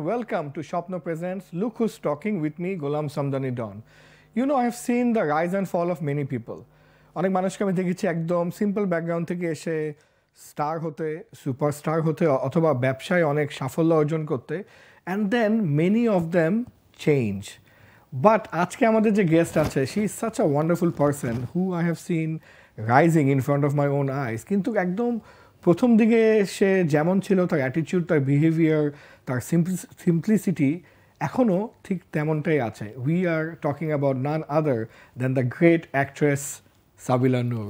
welcome to Shwapno Presents Look Who's Talking with me, Golam Sumdany Don. You know, I have seen the rise and fall of many people. অনেক মানুষকে আমি দেখেছি একদম simple background থেকে এসে star হতে, superstar হতে অথবা ব্যবসায় অনেক সাফল্য অর্জন করতে, and then many of them change. But আজকে আমাদের যে গেস্ট আছে, she is such a wonderful person who I have seen rising in front of my own eyes. কিন্তু একদম প্রথম দিকে সে যেমন ছিল, তার অ্যাটিটিউড, তার বিহেভিয়ার, তার সিম্পলিসিটি এখনও ঠিক তেমনটাই আছে. We are talking about none other than the great actress Sabila Nur.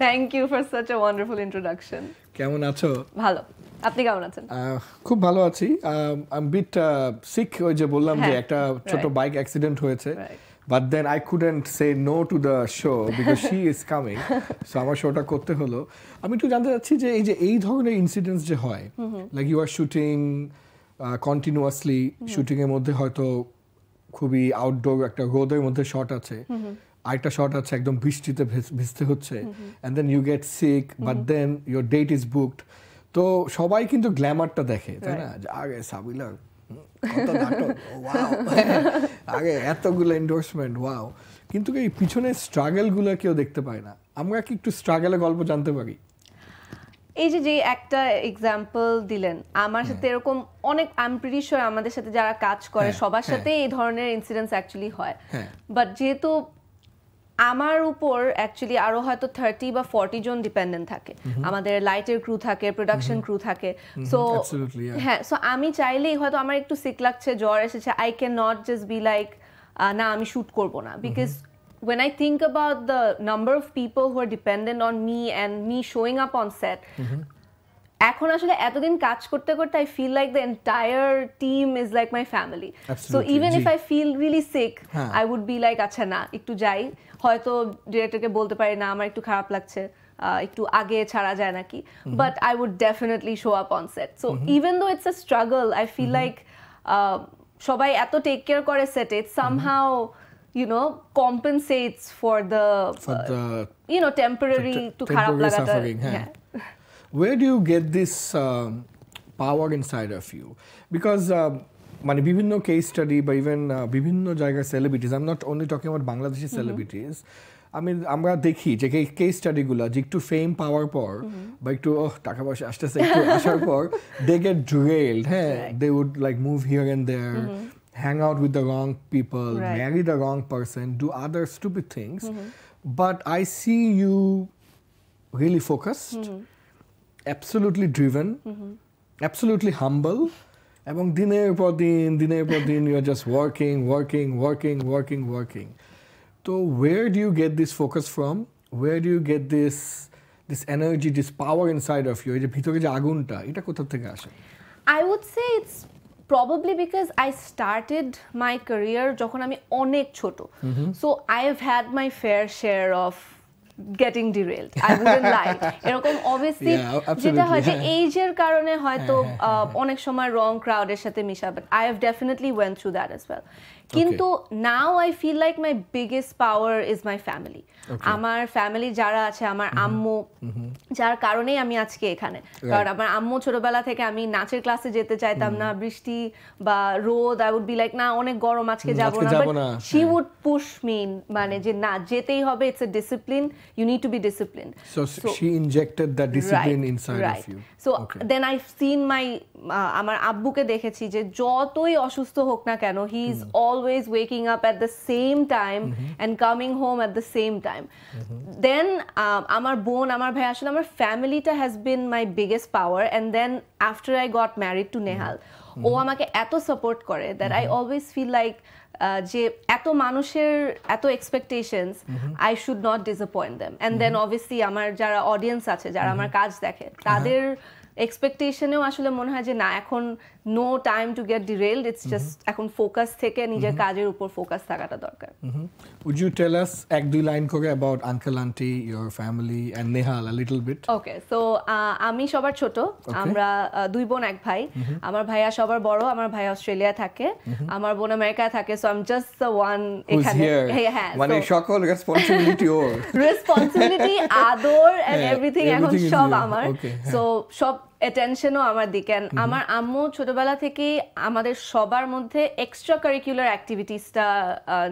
Thank you for such a wonderful introduction. কেমন আছো? ভালো, আপনি কেমন আছেন? খুব ভালো আছি. I'm bit sick, ওই যে বললাম যে একটা ছোট বাইক অ্যাক্সিডেন্ট হয়েছে. But then I couldn't say no to the show because she is coming. So আমার শোটা করতে হলো. আমি একটু জানতে চাচ্ছি যে এই ধরনের ইনসিডেন্টস যে হয়, like you are shooting continuously, shooting এর মধ্যে হয়তো খুবই আউটডোর একটা রোদের মধ্যে শট আছে, আরেকটা শট আছে একদম বৃষ্টিতে ভিজতে হচ্ছে, and then you get sick, but then your date is booked. তো সবাই কিন্তু গ্ল্যামারটা দেখে, তাই না? আগে সাবিলার কত নাটক, ওয়াও, আগে এতগুলো এন্ডোর্সমেন্ট, ওয়াও, কিন্তু এই পিছনে স্ট্রাগলগুলো কেউ দেখতে পায় না. আমরা কি একটু স্ট্রাগলের গল্প জানতে পারি? এই যে একটা এক্সাম্পল দিলেন, আমার সাথে এরকম অনেক, আই এম প্রিটি শিওর আমাদের সাথে যারা কাজ করে সবার সাথে এই ধরনের ইনসিডেন্টস অ্যাকচুয়ালি হয়. বাট যেহেতু আমার উপর অ্যাকচুয়ালি আরো হয়তো 30 বা 40 জন ডিপেন্ডেন্ট থাকে, আমাদের লাইটের ক্রু থাকে, প্রোডাকশন ক্রু থাকে, সো হ্যাঁ, সো আমি চাইলেই হয়তো আমার একটু সিক লাগছে, জ্বর এসেছে, I can not just be like না আমি শুট করবো না, because when I think about the number of people who are dependent on me and me showing up on set, এখন আসলে এতদিন কাজ করতে করতে I feel like the entire team is like my family. So even if I feel really sick, I would be like আচ্ছা না একটু যাই, হয়তো ডিরেক্টরকে বলতে পারি না আমার একটু খারাপ লাগছে, একটু আগে ছাড়া যায় নাকি, but I would definitely show up on set. So even though it's a struggle, I feel like সবাই এত টেক কেয়ার করে সেটে, it somehow compensates for the temporary to kharap lagata. Where do you get this power inside of you? Because মানে বিভিন্ন case study বা even বিভিন্ন জায়গার celebrities, I am not only talking about Bangladeshi celebrities, আমরা দেখি যে কেস স্টাডিগুলো যে একটু ফেম পাওয়ার পর বা একটু টাকা পয়সা আসতেছে একটু আসার পর দে গেট ড্রেলড, হ্যাঁ, they would like move here and there, hang out with the wrong people, marry the wrong person, do other stupid things. But I see you really focused, absolutely driven, absolutely humble, এবং দিনের পর দিন you are just working. So where do you get this focus from? Where do you get this energy, this power inside of you? এই যে ভিতরে যে আগুনটা, এটা কোথা থেকে আসে? I would say it's probably because I started my career যখন আমি অনেক ছোট, so I have had my fair share of getting derailed. I wouldn't lie. এরকম obviously যেটা হয় যে এজের কারণে হয়তো অনেক সময় wrong crowd এর সাথে মিশা, but I have definitely went through that as well. কিন্তু now I feel like my biggest power is my family. আমার ফ্যামিলি যারা আছে, আমার আম্মু, যার কারণেই আমি আজকে এখানে, কারণ আমার আম্মু ছোটবেলা থেকে আমি নাচের ক্লাসে যেতে চাইতাম না, বৃষ্টি বা রোদ, আই উড বি লাইক না অনেক গরম আজকে যাব না, but she would push me, মানে যে না যেতেই হবে, it's a discipline, you need to be disciplined. So she injected that discipline inside of you. So then I've seen my আমার আব্বুকে দেখেছি যে যতই অসুস্থ হোক না কেন, he is always waking up at the same time and coming home at the same time. Then আমার বোন, আমার ভাই, আসলে আমার ফ্যামিলিটা has been my biggest power. And then after I got married to Nehal, ও আমাকে এত সাপোর্ট করে that I always feel like যে এত মানুষের এত expectations, I should not disappoint them. And then obviously আমার যারা অডিয়েন্স আছে, যারা আমার কাজ দেখে, তাদের এক্সপেকটেশনেও আসলে মনে হয় যে না, এখন no time to get derailed, it's just এখন ফোকাস থেকে নিজের কাজের উপর ফোকাস থাকাটা দরকার। Would you tell us এক দুই লাইন করে about uncle auntie, your family and Nehal a little bit? Okay, so আমি সবার ছোট, আমরা দুই বোন এক ভাই, আমার ভাইয়া সবার বড়, আমার ভাই অস্ট্রেলিয়া থাকে, আমার বোন আমেরিকায় থাকে, so I am just the one এখানে, মানে সকল রেসপন্সিবিলিটি ওর, রেসপন্সিবিলিটি, আদর এন্ড এভরিথিং এখন সব আমার, সো সব অ্যাটেনশনও আমার দিকে। আমার আম্মু ছোটবেলা থেকেই আমাদের সবার মধ্যে এক্সট্রা কারিকুলার অ্যাক্টিভিটিসটা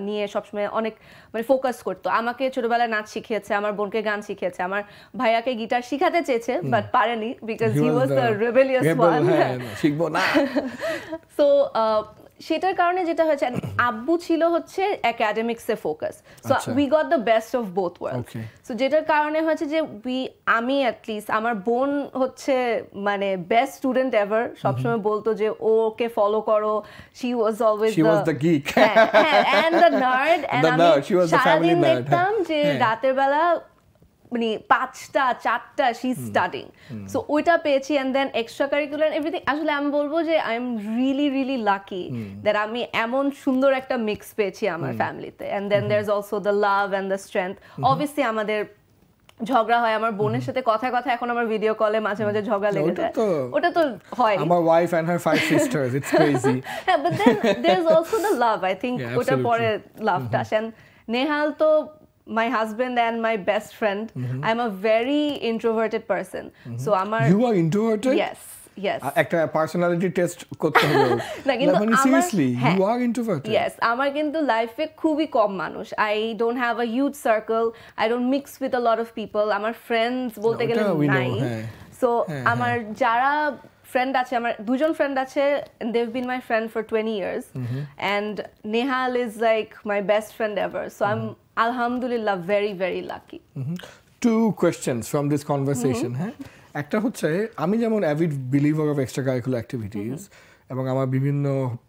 নিয়ে সবসময় অনেক মানে ফোকাস করতো। আমাকে ছোটবেলায় নাচ শিখিয়েছে, আমার বোনকে গান শিখিয়েছে, আমার ভাইয়াকে গিটার শিখাতে চেয়েছে বাট পারেনি because he was the rebellious one. শিখবো না। সো সেটার কারণে যেটা হয়েছে, আব্বু ছিল হচ্ছে একাডেমিক্সে focus, so we got the best of both worlds. So যেটার কারণে হয়েছে যে আমি অ্যাটলিস্ট, আমার বোন হচ্ছে মানে বেস্ট স্টুডেন্ট এভার, সবসময় বলতো যে ওকে ফলো করো, she was always the geek and the nerd, and আমি সারাদিন দেখতাম যে রাতের বেলা মানে 5টা 4টা শি স্টাডিং। সো ওইটা পেয়েছি, and then extracurricular everything. আসলে আমি বলবো যে I am really lucky that আমি এমন সুন্দর একটা মিক্স পেয়েছি আমার ফ্যামিলিতে। And then there is also the love and the strength. Obviously আমাদের ঝগড়া হয়, আমার বোনের সাথে কথায় কথায় এখন আমার ভিডিও কলে মাঝে মাঝে ঝগড়া লেগে যায়, ওটা তো হয়। আমার wife and her 5 sisters, it's crazy. হ্যাঁ, but then there is also the love, I think ওটা পরে লাভটা আসে। নেহাল তো my husband and my best friend. I'm a very introverted person. So You are introverted? Yes. একটা personality test করতে হবে না, কিন্তু মানে seriously you are introverted? Yes, আমার কিন্তু লাইফে খুবই কম মানুষ। I don't have a huge circle. I don't mix with a lot of people. আমার ফ্রেন্ডস বলতে গেলে নাই। So আমার যারা ফ্রেন্ড আছে, আমার 2জন ফ্রেন্ড আছে, and they've been my friend for 20 years. And Nehal is like my best friend ever. So I'm alhamdulillah very lucky. 2 questions from this conversation. হ্যাঁ, একটা হচ্ছে আমি যেমন avid believer of extra curricular activities, এবং আমার বিভিন্ন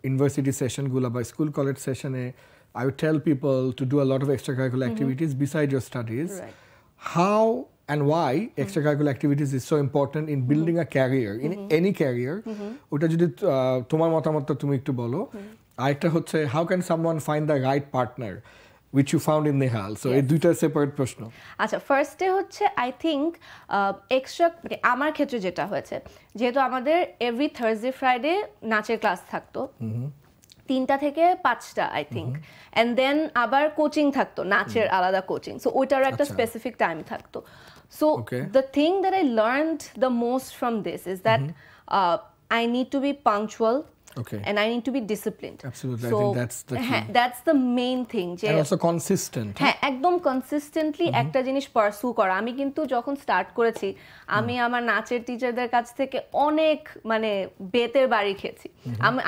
university সেশনগুলো বা school college সেশনে I would tell people to do a lot of extracurricular activities beside your studies. How and why extracurricular activities is so important in building a career, in any career. ওটা যদি তোমার মতামতটা তুমি একটু বলো। আরেকটা হচ্ছে how can someone find the right partner which you found in Nehal? So এই দুইটা সেপারেট প্রশ্ন। আচ্ছা, ফার্স্টে হচ্ছে আই থিংক এক্সট্রা, আমার ক্ষেত্রে যেটা হয়েছে, যেহেতু আমাদের এভরি থার্সডে ফ্রাইডে নাচের ক্লাস থাকতো 3টা থেকে 5টা আই থিংক, এন্ড দেন আবার কোচিং থাকতো, নাচের আলাদা কোচিং, সো ওইটারও একটা স্পেসিফিক টাইম থাকতো। So the thing that I learned the most from this is that I need to be punctual and I need to be disciplined. Absolutely. So, I think that's the main thing. And also consistent. হ্যাঁ, একদম consistently একটা জিনিস পারসু করা। আমি কিন্তু যখন start করেছি, আমি আমার নাচের টিচারদের কাছ থেকে অনেক মানে বেতের বাড়ি খেয়েছি।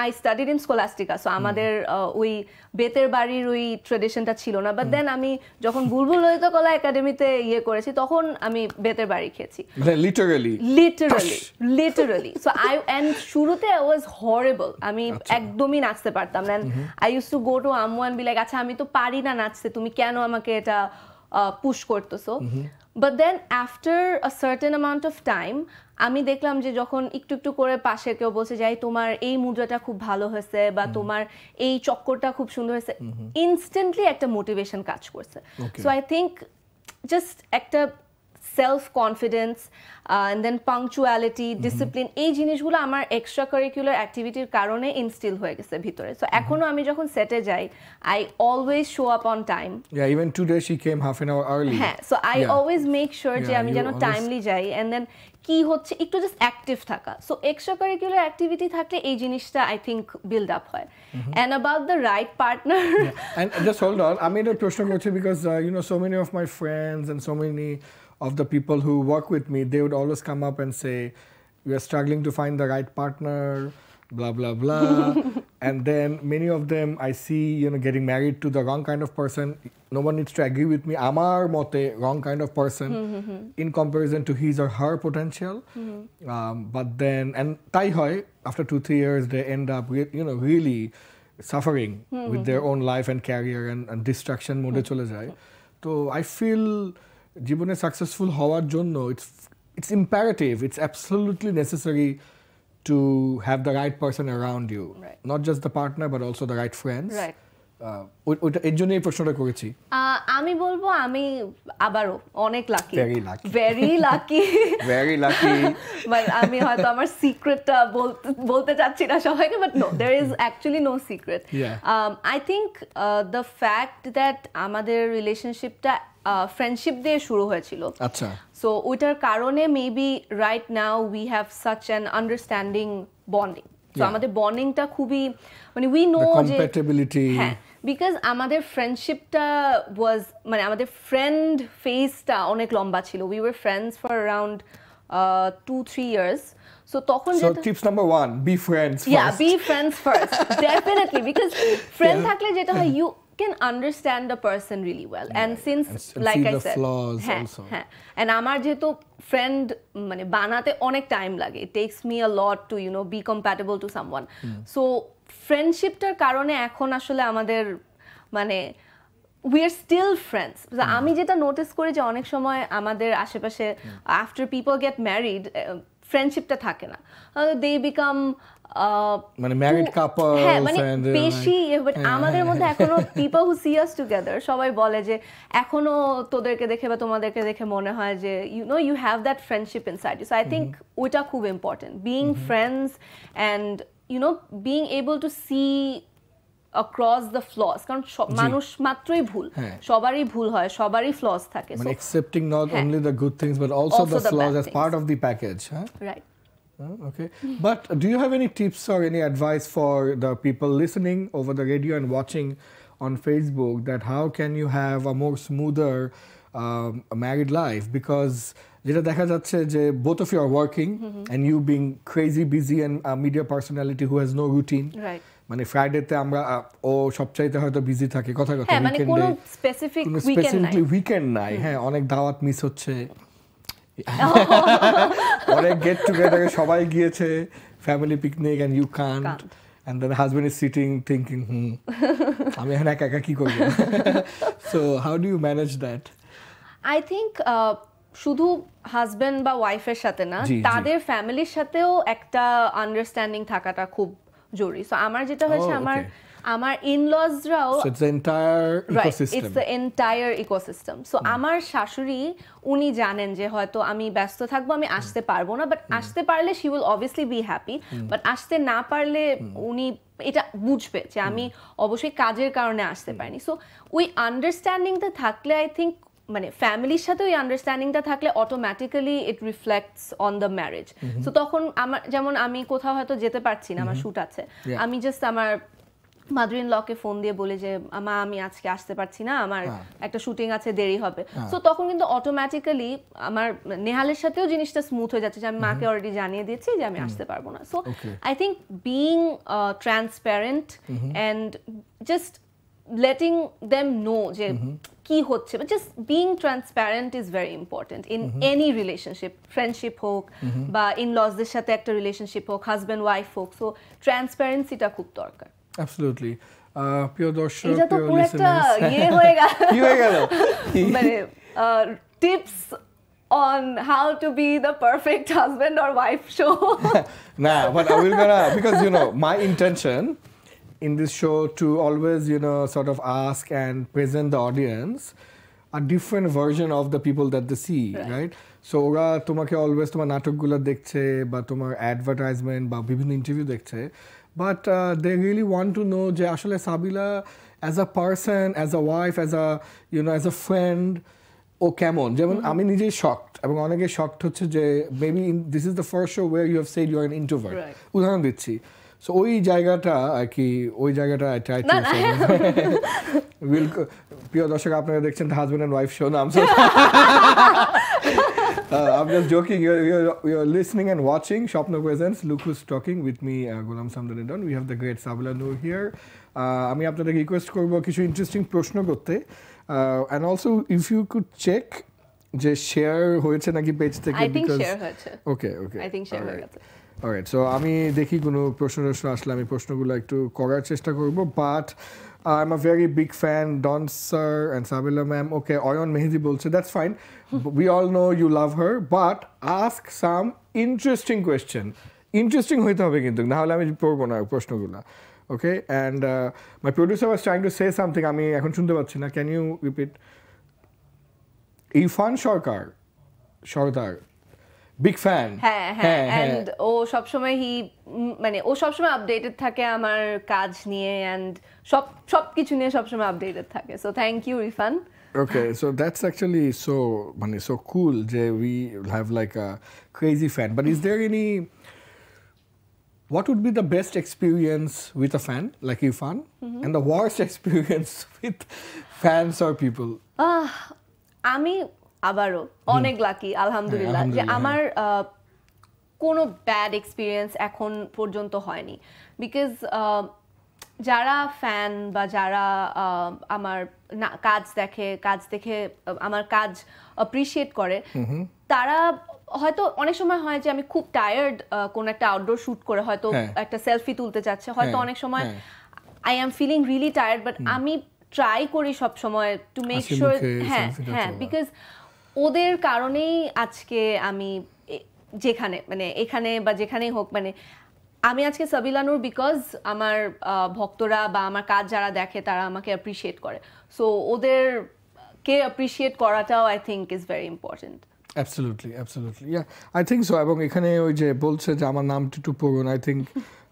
I studied in Scholastica, so আমাদের ওই বেতের বাড়ির ওই ট্রেডিশনটা ছিল না। বাট দেন আমি যখন বুলবুল ললিত কলা একাডেমিতে করেছি, তখন আমি বেতের বাড়ি খেয়েছি, লিটারালি। সো শুরুতে I was horrible. আমি একদমই নাচতে পারতাম না। I used to go to আম্মু and be like, আচ্ছা আমি তো পারি না নাচতে, তুমি কেন আমাকে এটা পুশ করতেছো? But then after a certain amount of time আমি দেখলাম যে যখন একটু একটু করে পাশে কেউ বলছে যে তোমার এই মুদ্রাটা খুব ভালো হয়েছে বা তোমার এই চক্করটা খুব সুন্দর হয়েছে, ইনস্ট্যান্টলি একটা মোটিভেশন কাজ করছে। সো আই থিঙ্ক জাস্ট একটা self confidence and then punctuality, discipline, এই জিনিসগুলো আমার এক্সট্রা কারিকুলার অ্যাক্টিভিটির কারণে ইনস্টিল হয়ে গেছে ভিতরে। সো এখনো আমি যখন সেটে যাই, I always show up on time. Yeah, even today she came half an hour early. হ্যাঁ, so I always make sure যে আমি যেন টাইমলি যাই, and then কি হচ্ছে একটু জাস্ট অ্যাক্টিভ থাকা। সো এক্সট্রা কারিকুলার অ্যাক্টিভিটি থাকলে এই জিনিসটা আই থিঙ্ক বিল্ড আপ হয়। And about the right partner. And just hold on, আমি এটা প্রশ্ন করছি because you know so many of my friends and so many of the people who work with me, they would always come up and say, we are struggling to find the right partner, blah blah blah. And then many of them I see, you know, getting married to the wrong kind of person. No one needs to agree with me. Amar mote wrong kind of person in comparison to his or her potential. But then, and tai hoy, after 2-3 years, they end up with, you know, really suffering with their own life and career and distraction mode chole jay. So I feel জীবনে successful হওয়ার জন্য it's imperative, it's absolutely necessary to have the right person around you, not just the partner but also the right friends, ওইটা এর জন্যই প্রশ্নটা করেছি। আমি বলবো আমি আবারও অনেক লাকি, ভেরি লাকি। বাট আমি হয়তো আমার সিক্রেটটা বলতে চাচ্ছি না সবাইকে, but no, there is actually no secret. I think the fact that আমাদের রিলেশনশিপটা ফ্রেন্ডশিপ দিয়ে শুরু হয়েছিল। আচ্ছা। সো ওইটার কারণে maybe right now we have such an understanding bonding. So আমাদের বন্ডিংটা খুবই মানে উই নো যে হ্যাঁ, বিকজ আমাদের ফ্রেন্ডশিপটা ওয়াজ মানে আমাদের ফ্রেন্ড ফেজটা অনেক লম্বা ছিল। We were friends for around 2-3 years. So তখন যেটা tips number 1, be friends first. Yeah, be friends first. Definitely, because friend থাকলে যেটা হয় you can understand the person really well, and since like I said flaws also. And আমার যেহেতু friend মানে বানাতে অনেক টাইম লাগে, it takes me a lot to be compatible to someone. So ফ্রেন্ডশিপটার কারণে এখন আসলে আমাদের মানে we are still friends. আমি যেটা নোটিস করি যে অনেক সময় আমাদের আশেপাশে after people get married ফ্রেন্ডশিপটা থাকে না, they become মানে ম্যারিড কাপলস হ্যাঁ মানে বেশি, বাট আমাদের মধ্যে এখনো people who see us together সবাই বলে যে এখনো তোদেরকে দেখে বা তোমাদেরকে দেখে মনে হয় যে you have that friendship inside you. So I think ওটা খুব important, being friends and being able to see across the flaws, কারণ মানুষ মাত্রই ভুল, সবারই ভুল হয়, সবারই ফ্লস থাকে, মানে accepting not only the good things but also the flaws as part of the package, right? Okay. But do you have any tips or any advice for the people listening over the radio and watching on Facebook, that how can you have a more smoother married life? Because যেটা দেখা যাচ্ছে যে both of you are working and you being crazy busy and a media personality who has no routine, right? মানে ফ্রাইডেতে আমরা ও সবচাইতে হয়তো busy থাকে, কথা মানে কোনো স্পেসিফিক উইকেন্ড নাই, হ্যাঁ অনেক দাওয়াত মিস হচ্ছে, অনেক গেট টুগেদারে সবাই গিয়েছে, family picnic, and you can't, and then the husband is sitting thinking আমি এখন একা একা কি করব? So how do you manage that? I think শুধু হাজবেন্ড বা ওয়াইফের সাথে না, তাদের ফ্যামিলির সাথেও একটা আন্ডারস্ট্যান্ডিং থাকাটা খুব জরুরি। সো আমার যেটা হয়েছে আমার ইনলজরাও it's the entire ecosystem. It's the entire ecosystem. So আমার শাশুড়ি উনি জানেন যে হয়তো আমি ব্যস্ত থাকবো, আমি আসতে পারবো না, বাট আসতে পারলে she will obviously be happy, but আসতে না পারলে উনি এটা বুঝবে যে আমি অবশ্যই কাজের কারণে আসতে পারিনি। সো ওই আন্ডারস্ট্যান্ডিংটা থাকলে আই থিঙ্ক মানে ফ্যামিলির সাথে ওই আন্ডারস্ট্যান্ডিংটা থাকলে automatically it reflects on the marriage. So তখন আমার যেমন আমি কোথাও হয়তো যেতে পারছি না, আমার শুট আছে, আমি জাস্ট আমার মাদার ইন লকে ফোন দিয়ে বলে যে মা আমি আজকে আসতে পারছি না, আমার একটা শুটিং আছে, দেরি হবে। সো তখন কিন্তু অটোমেটিক্যালি আমার নেহালের সাথেও জিনিসটা স্মুথ হয়ে যাচ্ছে যে আমি মাকে অলরেডি জানিয়ে দিয়েছি যে আমি আসতে পারবো না। So I think being transparent and just letting them know যে কি হচ্ছে, but just being transparent is very important in any relationship, friendship হোক বা in-lawsদের সাথে একটা রিলেশনশিপ হোক, হাজব্যান্ড ওয়াইফ হোক। সো ট্রান্সপারেন্সিটা খুব দরকার। Absolutely. প্রিয় দর্শক, এটা তো পুরো একটা হয়ে গেল, কি হয়ে গেল মানে tips on how to be the perfect husband or wife show. Nah, but I will gonna, because my intention in this show to always sort of ask and present the audience a different version of the people that they see, right? So ওরা তোমাকে always তোমার নাটকগুলো দেখছে বা তোমার advertisement বা বিভিন্ন interview দেখছে, but they really want to know যে আসলে সাবিলা as a person, as a wife, as a as a friend ও কেমন। যেমন আমি নিজেই শকড, এবং অনেকে শকড হচ্ছে যে maybe this is the first show where you have said you are an introvert, উদাহরণ দিচ্ছি। সো ওই জায়গাটা আর কি, ওই জায়গাটা ট্রাই টু উইল। প্রিয় দর্শক, আপনারা দেখছেন হাজব্যান্ড অ্যান্ড ওয়াইফ শো, নাম I'm just joking. You're listening and watching Shwapno Presents Look Who's Talking with me, Ghulam Sumdany. We have the great Sabila Nur here. আমি আপনাদের রিকোয়েস্ট করবো কিছু interesting প্রশ্ন করতে, and also if you could check যে share হয়েছে নাকি page থেকে। I think share হয়েছে। Okay. I think share হয়ে গেছে। Alright, so আমি দেখি কোনো প্রশ্ন আসলে আমি প্রশ্নগুলো একটু করার চেষ্টা করব, but I'm a very big fan, Don sir and Sabila ma'am. Okay, Oyon Mehdi bolche, that's fine. We all know you love her, but ask some interesting question. Interesting হইতে হবে কিন্তু, না হলে আমি পড়বো না প্রশ্নগুলো। Okay, and my producer was trying to say something. আমি এখন শুনতে পাচ্ছি না. Can you repeat? Irfan Sardar big fan. হ্যাঁ and ও সবসময় ও সবসময় আপডেটেড থাকে আমার কাজ নিয়ে and সবকিছু নিয়ে সবসময় আপডেটেড থাকে. So thank you Irfan. Okay, so that's actually so cool that we have like a crazy fan. But is there any, what would be the best experience with a fan like Irfan and the worst experience with fans or people? আমি আবারও অনেক lucky আলহামদুলিল্লাহ যে আমার কোনো bad experience এখন পর্যন্ত হয়নি, বিকজ যারা ফ্যান বা যারা আমার কাজ দেখে আমার কাজ অ্যাপ্রিশিয়েট করে, তারা হয়তো অনেক সময় হয় যে আমি খুব টায়ার্ড কোন একটা আউটডোর শুট করে হয়তো একটা সেলফি তুলতে চাচ্ছে, হয়তো অনেক সময় I am feeling really tired, but আমি ট্রাই করি সব সময় টু মেক শিওর হ্যাঁ বিকজ ওদের কারণেই আজকে আমি যেখানে এখানে বা যেখানেই হোক আমি আজকে সাবিলা নূর, বিকজ আমার ভক্তরা বা আমার কাজ যারা দেখে তারা আমাকে অ্যাপ্রিশিয়েট করে। সো ওদেরকে অ্যাপ্রিশিয়েট করাটাও I think is very important. Absolutely, yeah, I think so. এবং এখানে ওই যে বলছে যে আমার নামটা একটু পড়ুন, আই থিঙ্ক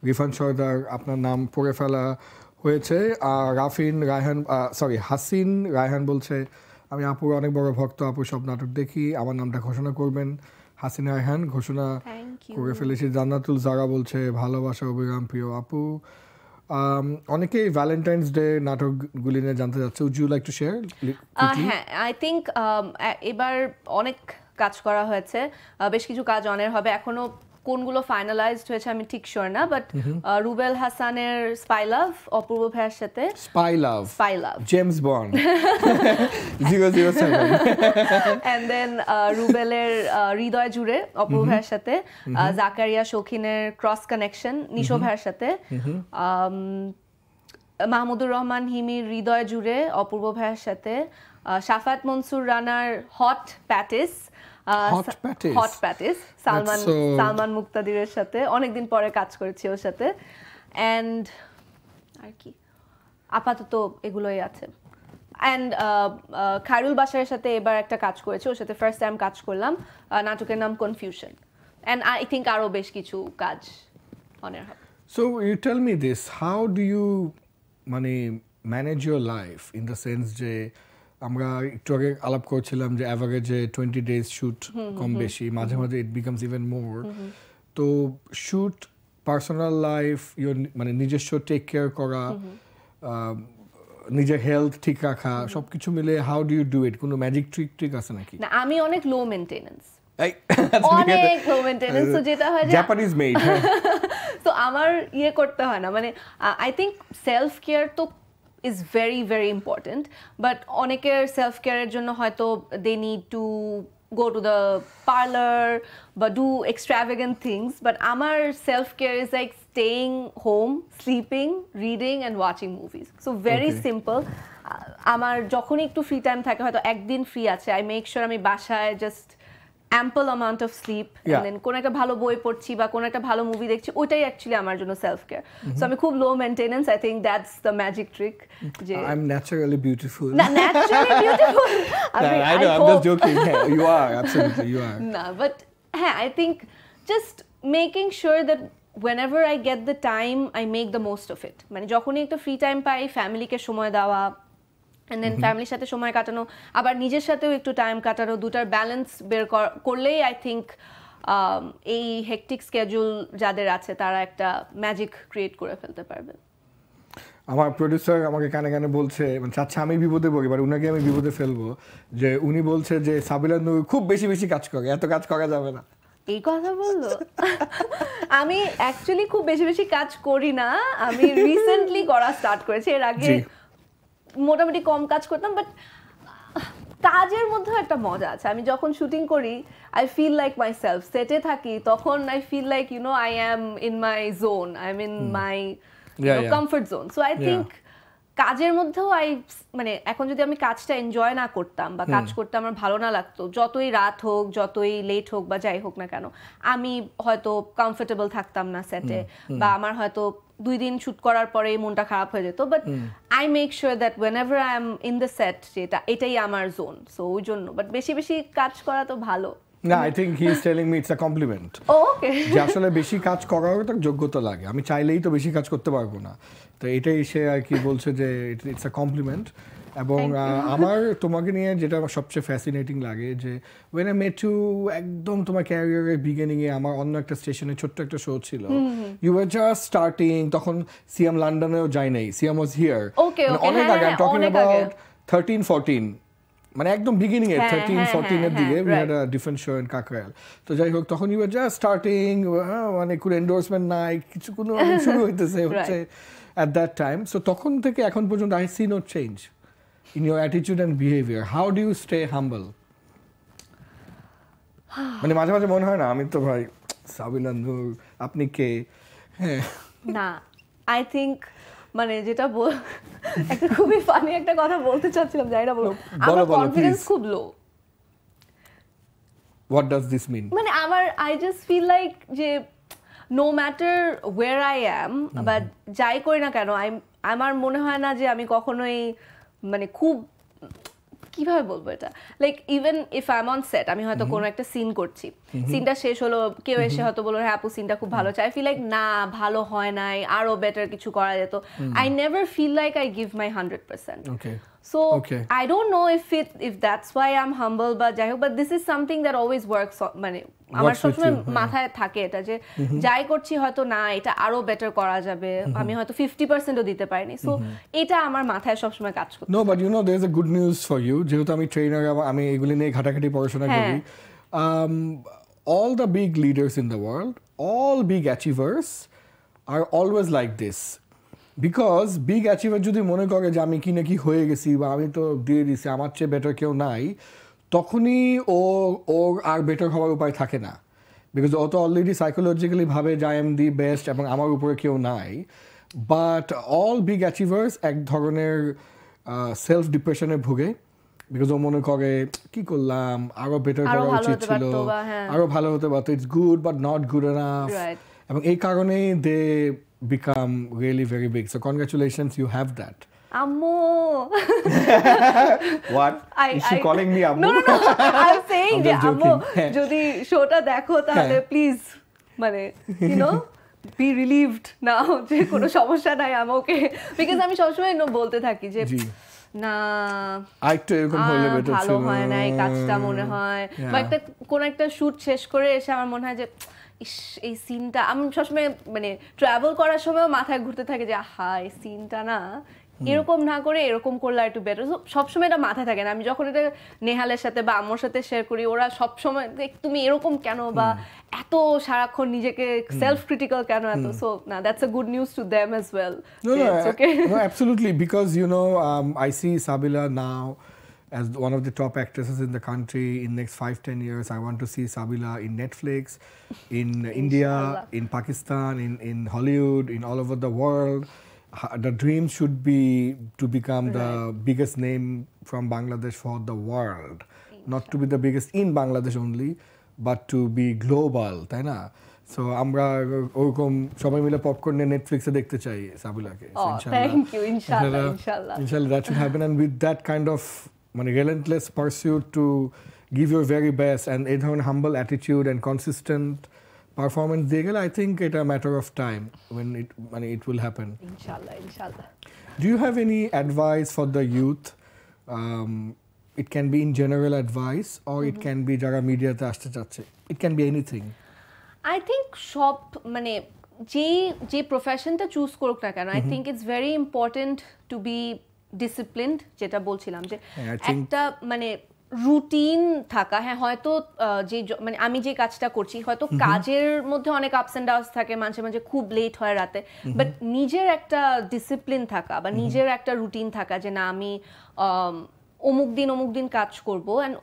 রিফান সরদার আপনার নাম পড়ে ফেলা হয়েছে। হাসিন রায়হান বলছে আমি আপুর অনেক বড় ভক্ত, আপু সব নাটক দেখি, আমার নামটা ঘোষণা করবেন। হাসিন রায়হান ঘোষণা করে ফেলেছি। জান্নাতুল জারা বলছে ভালোবাসা অবিরাম প্রিয় আপু। অনেকেই ভ্যালেন্টাইন্স ডে নাটকগুলি নিয়ে জানতে যাচ্ছে। Would you like to share? হ্যাঁ, আই থিঙ্ক এবার অনেক কাজ করা হয়েছে, বেশ কিছু কাজ অনের হবে, এখনো কোনগুলো ফাইনালাইজড হয়েছে আমি ঠিক শিওর না, বাট রুবেল হাসানের স্পাই লাভ অপূর্ব ভাইয়ের সাথে, spy love James Bond 007, and then রুবেলের হৃদয় জুড়ে অপূর্ব ভাইয়ের সাথে, জাকারিয়া শৌখিনের ক্রস কানেকশন নিশো ভাইয়ের সাথে, মাহমুদুর রহমান হিমির হৃদয় জুড়ে অপূর্ব ভাইয়ের সাথে, শাফাত মনসুর রানার হট প্যাটিস সালমান মুক্তাদিরের সাথে অনেকদিন পরে কাজ করেছি ওর সাথে, এন্ড আর কি আপাতত এগুলোই আছে। এন্ড খায়রুল বাশারের সাথে এবার একটা কাজ করেছি, ওর সাথে ফার্স্ট টাইম কাজ করলাম, নাটকের নাম কনফিউশন, এন্ড আই থিঙ্ক আরো বেশ কিছু কাজ অনের হবে। So you tell me this, how do you manage your life in the sense যে আমরা একটু আগে আলাপ করছিলাম যে অ্যাভারেজে 20 days শুট কম বেশি, মাঝে মাঝে ইট বিকামস ইভেন মোর। তো শুট, পার্সোনাল লাইফ, নিজস্ব টেক কেয়ার করা, নিজের হেলথ ঠিক রাখা, সবকিছু মিলে how do you do it? কোনো ম্যাজিক ট্রিক আছে নাকি? না, আমি অনেক লো মেইনটেনেন্স, অনেক লো মেইনটেনেন্স। তো যেটা হয় যে জাপানিজ মেড, তো আমার করতে হয় না, আই থিঙ্ক সেলফ কেয়ার তো is very very important, but অনেকের সেলফ কেয়ারের জন্য হয়তো they need to go to the parlor but do extravagant things, but আমার self care is like staying home, sleeping, reading and watching movies, so very simple. আমার যখনই একটু free time থাকে, হয়তো একদিন ফ্রি আছে, I make sure আমি বাসায় just ample amount of sleep, and then কোন একটা ভালো বই পড়ছি বা কোন একটা ভালো মুভি দেখছি, ওইটাই অ্যাকচুয়ালি আমার জন্য সেলফ কেয়ার। সো আমি খুব low maintenance, I think that's the magic trick. যে আই এম ন্যাচারালি বিউটিফুল। না, naturally beautiful, I know, I'm just joking. You are, absolutely you are. না, বাট হ্যাঁ, I think just making sure that whenever I get the time I make the most of it, যখনই একটা free time পাই ফ্যামিলিকে সময় দেওয়া, and then ফ্যামিলির সাথে সময় কাটানো, আবার নিজের সাথেও একটু টাইম কাটানো, দুটার ব্যালেন্স বের করলেই আই থিঙ্ক এই হেকটিক স্কেডিউল যাদের আছে তারা একটা ম্যাজিক ক্রিয়েট করে ফেলতে পারবে। আমার প্রোডিউসার আমাকে কানে কানে বলছে, চাচ্ছে আমি বিপদে পড়ি, এবার উনাকে আমি বিপদে ফেলবো, যে উনি বলছে যে সাবিলা নূর খুব বেশি বেশি কাজ করে, এত কাজ করা যাবে না। এই কথা বললো? আমি অ্যাকচুয়ালি খুব বেশি বেশি কাজ করি না, আমি রিসেন্টলি করা স্টার্ট করেছি, এর আগে মোটামুটি কম কাজ করতাম, বাট কাজের মধ্যে একটা মজা আছে। আমি যখন শুটিং করি I feel like myself, সেটে থাকি তখন I feel like I am in my zone, I am in my comfort zone. So I think কাজের মধ্যেও মানে এখন যদি আমি কাজটা এনজয় না করতাম বা কাজ করতে আমার ভালো না লাগতো, যতই রাত হোক, যতই লেট হোক বা যাই হোক না কেন, আমি হয়তো কমফোর্টেবল থাকতাম না সেটে, বা আমার হয়তো 2 দিন শুট করার পরে মনটা খারাপ হয়ে যেত। But I make sure that whenever I am in the set যেটা এটাই আমার জোন, সো ওই জন্য। বাট বেশি বেশি কাজ করা তো ভালো না, I think he is telling me it's a compliment. ওকে, যে আসলে বেশি কাজ করার তো যোগ্যতা লাগে, আমি চাইলেই তো বেশি কাজ করতে পারবো না, তো এটাই সে আর কি বলছে যে ইটস আ কমপ্লিমেন্ট। এবং আমার তোমাকে নিয়ে যেটা আমার সবচেয়ে ফ্যাসিনেটিং লাগে যে when I met you একদম তোমার ক্যারিয়ারের বিগিনিং এ আমার অন্য একটা স্টেশনে ছোট্ট একটা শো ছিল, ইউ ওয়ার জাস্ট স্টার্টিং, তখন সিএম লন্ডনেও যাই নাই, সিএম ওয়াজ হিয়ার অনেক আগে, আই এম টকিং অ্যাবাউট 13-14, মানে একদম বিগিনিং এর 13-14 এর দিকে we had a different show in Kakrail. তো যাই হোক, তখন ইউ ওয়ার জাস্ট স্টার্টিং, মানে কোনো এন্ডোর্সমেন্ট নাই, কিছু কোনো শুরু হইতেছে হচ্ছে at that time. So তখন থেকে এখন পর্যন্ত I see no change in your attitude and behavior. How do you stay humble? মানে মাঝে মাঝে মনে হয় না আমি তো ভাই সাবিলা নূর, আপনি কে? না, আই থিংক মানে যেটা একটা খুবই ফানি একটা কথা বলতে চাচ্ছিলাম, জানি না বলবো, আমার কনফিডেন্স খুব লো। What does this mean? মানে আমার আই জাস্ট ফিল লাইক যে no matter where I am, but যাই করি না কেন, আমার মনে হয় না যে আমি কখনোই মানে খুব, কিভাবে বলবো এটা, like even if I am on set, আমি হয়তো কোনো একটা সিন করছি, সিনটা শেষ হলো, কেউ এসে হয়তো বললো হ্যাঁ আপু সিনটা খুব ভালো, চাই ফিল লাইক না ভালো হয় নাই, আরো বেটার কিছু করা যেত। I never feel like I give my 100%. So I don't know if that's why I'm humble, but যাই হোক, but this is something that always works, মানে আমার সবসময় মাথায় থাকে এটা যে যাই করছি হয়তো না এটা আরো বেটার করা যাবে, আমি হয়তো 50%ও দিতে পারিনি, সো এটা আমার মাথায় সবসময় কাজ করে। No, but you know there's a good news for you, যেহেতু আমি ট্রেনার, আমি এগুলি নিয়ে ঘাটাঘাটি পড়াশোনা করি, all the big leaders in the world, all big achievers are always like this. Because big achiever যদি মনে করে যে আমি কি নাকি হয়ে গেছি বা আমি তো দিয়ে দিছি, আমার চেয়ে বেটার কেউ নাই, তখনই ওর আর বেটার হওয়ার উপায় থাকে না, বিকজ ও তো অলরেডি সাইকোলজিক্যালি ভাবে যে আই এম দি বেস্ট এবং আমার উপরে কেউ নাই। বাট অল বিগ অ্যাচিভার্স এক ধরনের সেলফ ডিপ্রেশনে ভুগে, বিকজ ও মনে করে কি করলাম, আরো বেটার করা উচিত ছিল, আরো ভালো হতে পারতো, it's good but not good enough, এবং এই কারণেই দে become really very big. So congratulations, you have that. Ammo. What? Is she calling me Ammo? No. I'm saying যে Ammo যদি শোটা দেখো তাহলে প্লিজ মানে you know be relieved now যে কোনো সমস্যা নাই আমাকে, বিকজ আমি সবসময় বলতে থাকি যে না আরেকটু এরকম হলে বেটার ছিল, ভালো হয় না এই কাজটা মনে হয়, বা একটা কোন একটা শুট শেষ করে এসে আমার মনে হয় যে এই সিনটা, আমি সবসময় মানে ট্রাভেল করার সময়ও মাথায় ঘুরতে থাকে যে আহা এই সিনটা না এরকম না করে এরকম করলে একটু বেটার, সবসময় এটা মাথায় থাকে না। আমি যখন এটা নেহালের সাথে বা আম্মুর সাথে শেয়ার করি, ওরা সবসময় তুমি এরকম কেন বা এত সারাক্ষণ নিজেকে সেলফ ক্রিটিক্যাল কেন এত, সো না that's a good news to them as well. No, absolutely, because you know I see Sabila now as one of the top actresses in the country. In next 5-10 years I want to see Sabila in Netflix, in India, in Pakistan, in Hollywood, in all over the world. The dream should be to become the biggest name from Bangladesh for the world, not to be the biggest in Bangladesh only, but to be global, তাই না? So আমরা ওরকম সবাই মিলে popcorn নিয়ে নেটফ্লিক্সে দেখতে চাই সাবিলাকে। Thank you, inshallah that should happen, and with that kind of মানে relentless pursuit to give your very best and a ধরনের humble attitude and consistent performance দিয়ে গেলে, I think it's a matter of time when it will happen. Inshallah. Do you have any advice for the youth? It can be in general advice or it can be যারা মিডিয়াতে আসতে চাচ্ছে, it can be anything. I think সব মানে যে প্রফেশনটা choose করুক না কেন, I think it's very important to be disciplined, যেটা বলছিলাম যে একটা মানে রুটিন থাকা। হ্যাঁ হয়তো যে মানে আমি যে কাজটা করছি হয়তো কাজের মধ্যে অনেক আপস এন্ড ডাউনস থাকে, মাঝে মাঝে খুব লেট হয় রাতে, বাট নিজের একটা ডিসিপ্লিন থাকা বা নিজের একটা রুটিন থাকা যে না আমি অমুক দিন কাজ করবো, অ্যান্ড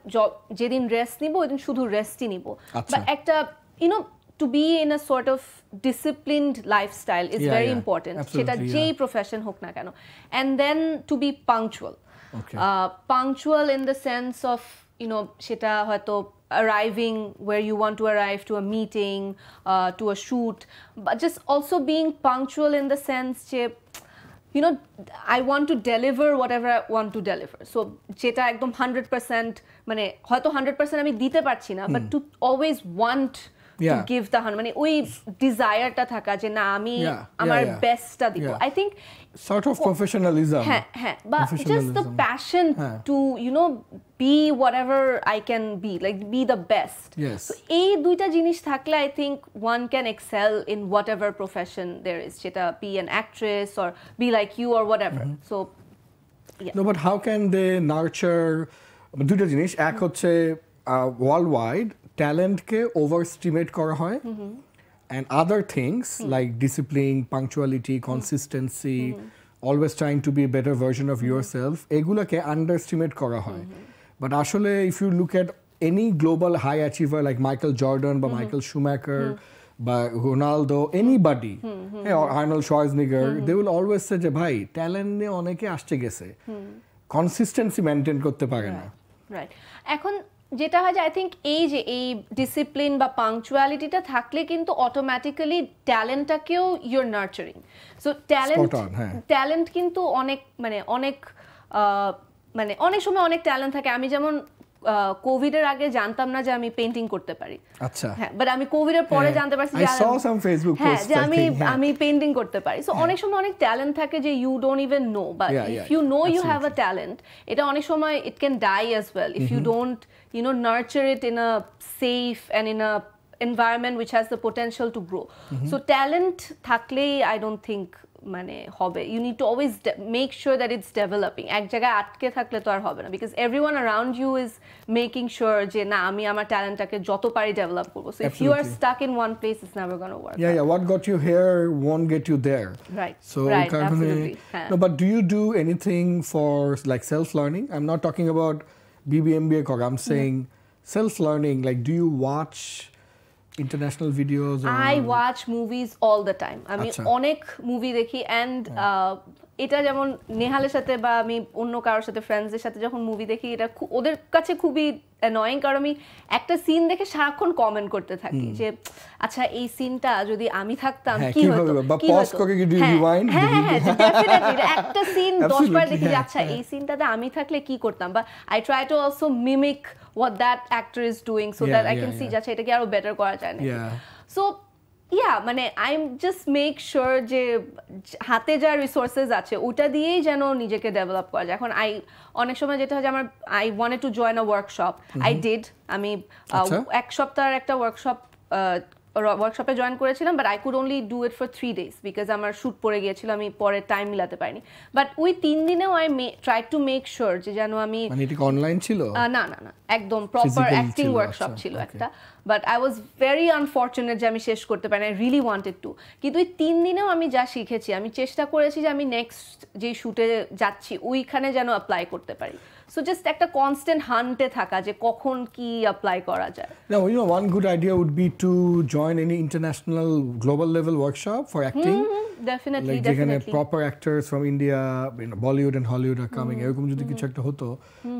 যেদিন রেস্ট নিব ওই দিন শুধু রেস্টই নিব, বা একটা YONO to be in a sort of disciplined lifestyle is very important. Seta jei profession hok na keno. And then to be punctual. Punctual in the sense of, seta hoyto arriving where you want to arrive to a meeting, to a shoot, but just also being punctual in the sense je, I want to deliver whatever I want to deliver. So jeta ekdom 100% মানে হয়তো 100% আমি দিতে পারছি না, but to always want to give the 100, মানে ওই ডিজায়ারটা থাকা যে না আমি আমার বেস্টটা দিব। I think sort of professionalism. হ্যাঁ, but just the passion to be whatever I can be, like be the best. So এই দুইটা জিনিস থাকলে I think one can excel in whatever profession there is, যেটা be an actress or be like you or whatever. So no, but how can they nurture দুইটা জিনিস? এক হচ্ছে world wide ট্যালেন্টকে ওভারস্টিমেট করা হয়, and other things like discipline, punctuality, consistency, always trying to be a better version of yourself, এগুলোকে underestimate করা হয়। But আসলে if you look at any global high achiever like Michael Jordan বা Michael Schumacher বা Ronaldo, anybody, or Arnold Schwarzenegger, they will always say যে ভাই talent নিয়ে অনেকে আসছে গেছে, কনসিস্টেন্সি মেনটেন করতে পারে না। রাইট। এখন যেটা হয় যে আই থিঙ্ক এই যে এই ডিসিপ্লিন বা পাংচুয়ালিটিটা থাকলে কিন্তু অটোমেটিক্যালি ট্যালেন্টটাকেও ইউর নার্চারিং। সো ট্যালেন্ট কিন্তু অনেক অনেক সময় অনেক ট্যালেন্ট থাকে। আমি যেমন কোভিডের আগে জানতাম না যে আমি পেইন্টিং করতে পারি। আচ্ছা। হ্যাঁ, বাট আমি কোভিডের পরে জানতে পারছি যে আমি পেইন্টিং করতে পারি। সো অনেক সময় অনেক ট্যালেন্ট থাকে যে you don't even know, but if you know you have a talent, এটা অনেক সময় it can die as well if you don't nurture it in a safe and in a environment which has the potential to grow. So talent থাকলেই I don't think মানে হবে। You need to always make sure that it's developing. এক জায়গায় আটকে থাকলে তো আর হবে না, because everyone around you is making sure যে না আমি আমার ট্যালেন্টটাকে যত পারি ডেভেলপ করব। So if you are stuck in one place, it's never going to work. Yeah, what got you here won't get you there. Right. So absolutely. No, but do you do anything for like self-learning? I'm not talking about BBMBA kora. I'm saying self-learning. Like, do you watch international videos? I watch movies all the time. I mean, অনেক movie দেখি, and এটা যেমন নেহালের সাথে বা আমি অন্য কারোর সাথে ফ্রেন্ডসদের সাথে যখন মুভি দেখি, এটা ওদের কাছে খুবই অ্যানয়িং, কারণ আমি একটা সিন দেখে সারাক্ষণ কমেন্ট করতে থাকি যে আচ্ছা এই সিনটা যদি আমি থাকতাম কি হতো, বা পজ করে কি রিওয়াইন্ড। হ্যাঁ, ডেফিনেটলি একটা সিন 10 বার দেখি যে আচ্ছা এই সিনটাতে আমি থাকলে কি করতাম, বা I try two also mimic what that actor is doing so that I can see যাচ্ছে এটা কি আরো বেটার করা যায় না। So মানে আই জাস্ট মেক শিওর যে হাতে যা রিসোর্সেস আছে ওটা দিয়েই যেন নিজেকে ডেভেলপ করা যায়। এখন অনেক সময় যেটা হয় যে আমার I wanted to join a workshop, I did. আমি এক সপ্তাহের একটা ওয়ার্কশপে জয়েন করেছিলাম, but I could only do it for 3 days because আমার শুট পড়ে গিয়েছিল, আমি পরে টাইম মিলাতে পারিনি। বাট ওই 3 দিনেও I try two make sure যে যেন আমি, মানে এটা কি অনলাইন ছিল? না একদম প্রপার অ্যাক্টিং ওয়ার্কশপ ছিল একটা। But I was very unfortunate যে আমি শেষ করতে পারি, আই রিয়েলি ওয়ান্টেড টু। কিন্তু ওই 3 দিনেও আমি যা শিখেছি, আমি চেষ্টা করেছি যে আমি নেক্সট যে শুটে যাচ্ছি ওইখানে যেন অ্যাপ্লাই করতে পারি। So just একটা constant hunt থাকা যে কখন কি apply করা যায়। Now, one good idea would be to join any international global level workshop for acting. Definitely. যেখানে proper actors from India, Bollywood and Hollywood are coming. এরকম যদি কিছু একটা হতো,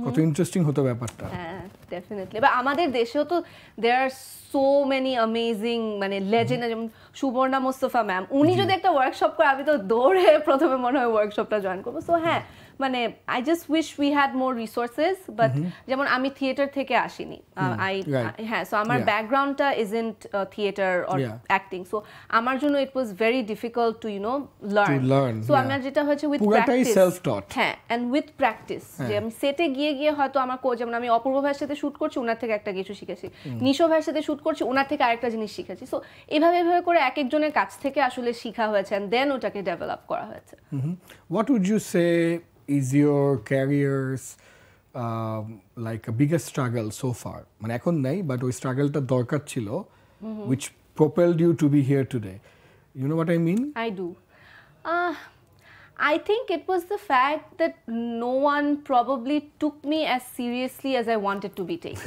কত ইন্টারেস্টিং হতো ব্যাপারটা। হ্যাঁ, definitely. বা আমাদের দেশেও তো there are so many amazing মানে লেজেন্ড, যেমন সুবর্ণা মোস্তফা ম্যাম, উনি যদি একটা ওয়ার্কশপ করে আমি তো দৌড়ে প্রথমে মনে হয় ওয়ার্কশপটা জয়েন করবো। সো হ্যাঁ, মানে I just wish we had more resources. But যেমন আমি থিয়েটার থেকে আসিনি, হ্যাঁ, সো আমার ব্যাকগ্রাউন্ডটা isn't theatre or acting. So আমার জন্য it was very difficult to learn. So আমার যেটা হচ্ছে উইথ প্র্যাকটিস, হ্যাঁ, এন্ড উইথ প্র্যাকটিস, যে আমি সেটে গিয়ে হয়তো আমার যেমন আমি অপূর্ব ভাইয়ের সাথে শুট করছি, ওনার থেকে একটা কিছু শিখেছি, নিশো ভাইয়ের সাথে শুট করছি, ওনার থেকে আরেকটা জিনিস শিখেছি। সো এভাবে করে এক একজনের কাছ থেকে আসলে শিখা হয়েছে, এন্ড দেন ওটাকে ডেভেলপ করা হয়েছে। What would you say is your career's like a biggest struggle so far? মানে এখন নাই, বাট ওই স্ট্রাগলটা দরকার ছিল, which propelled you to be here today. You know what I mean? I do. I think it was the fact that no one probably took me as seriously as I wanted to be taken.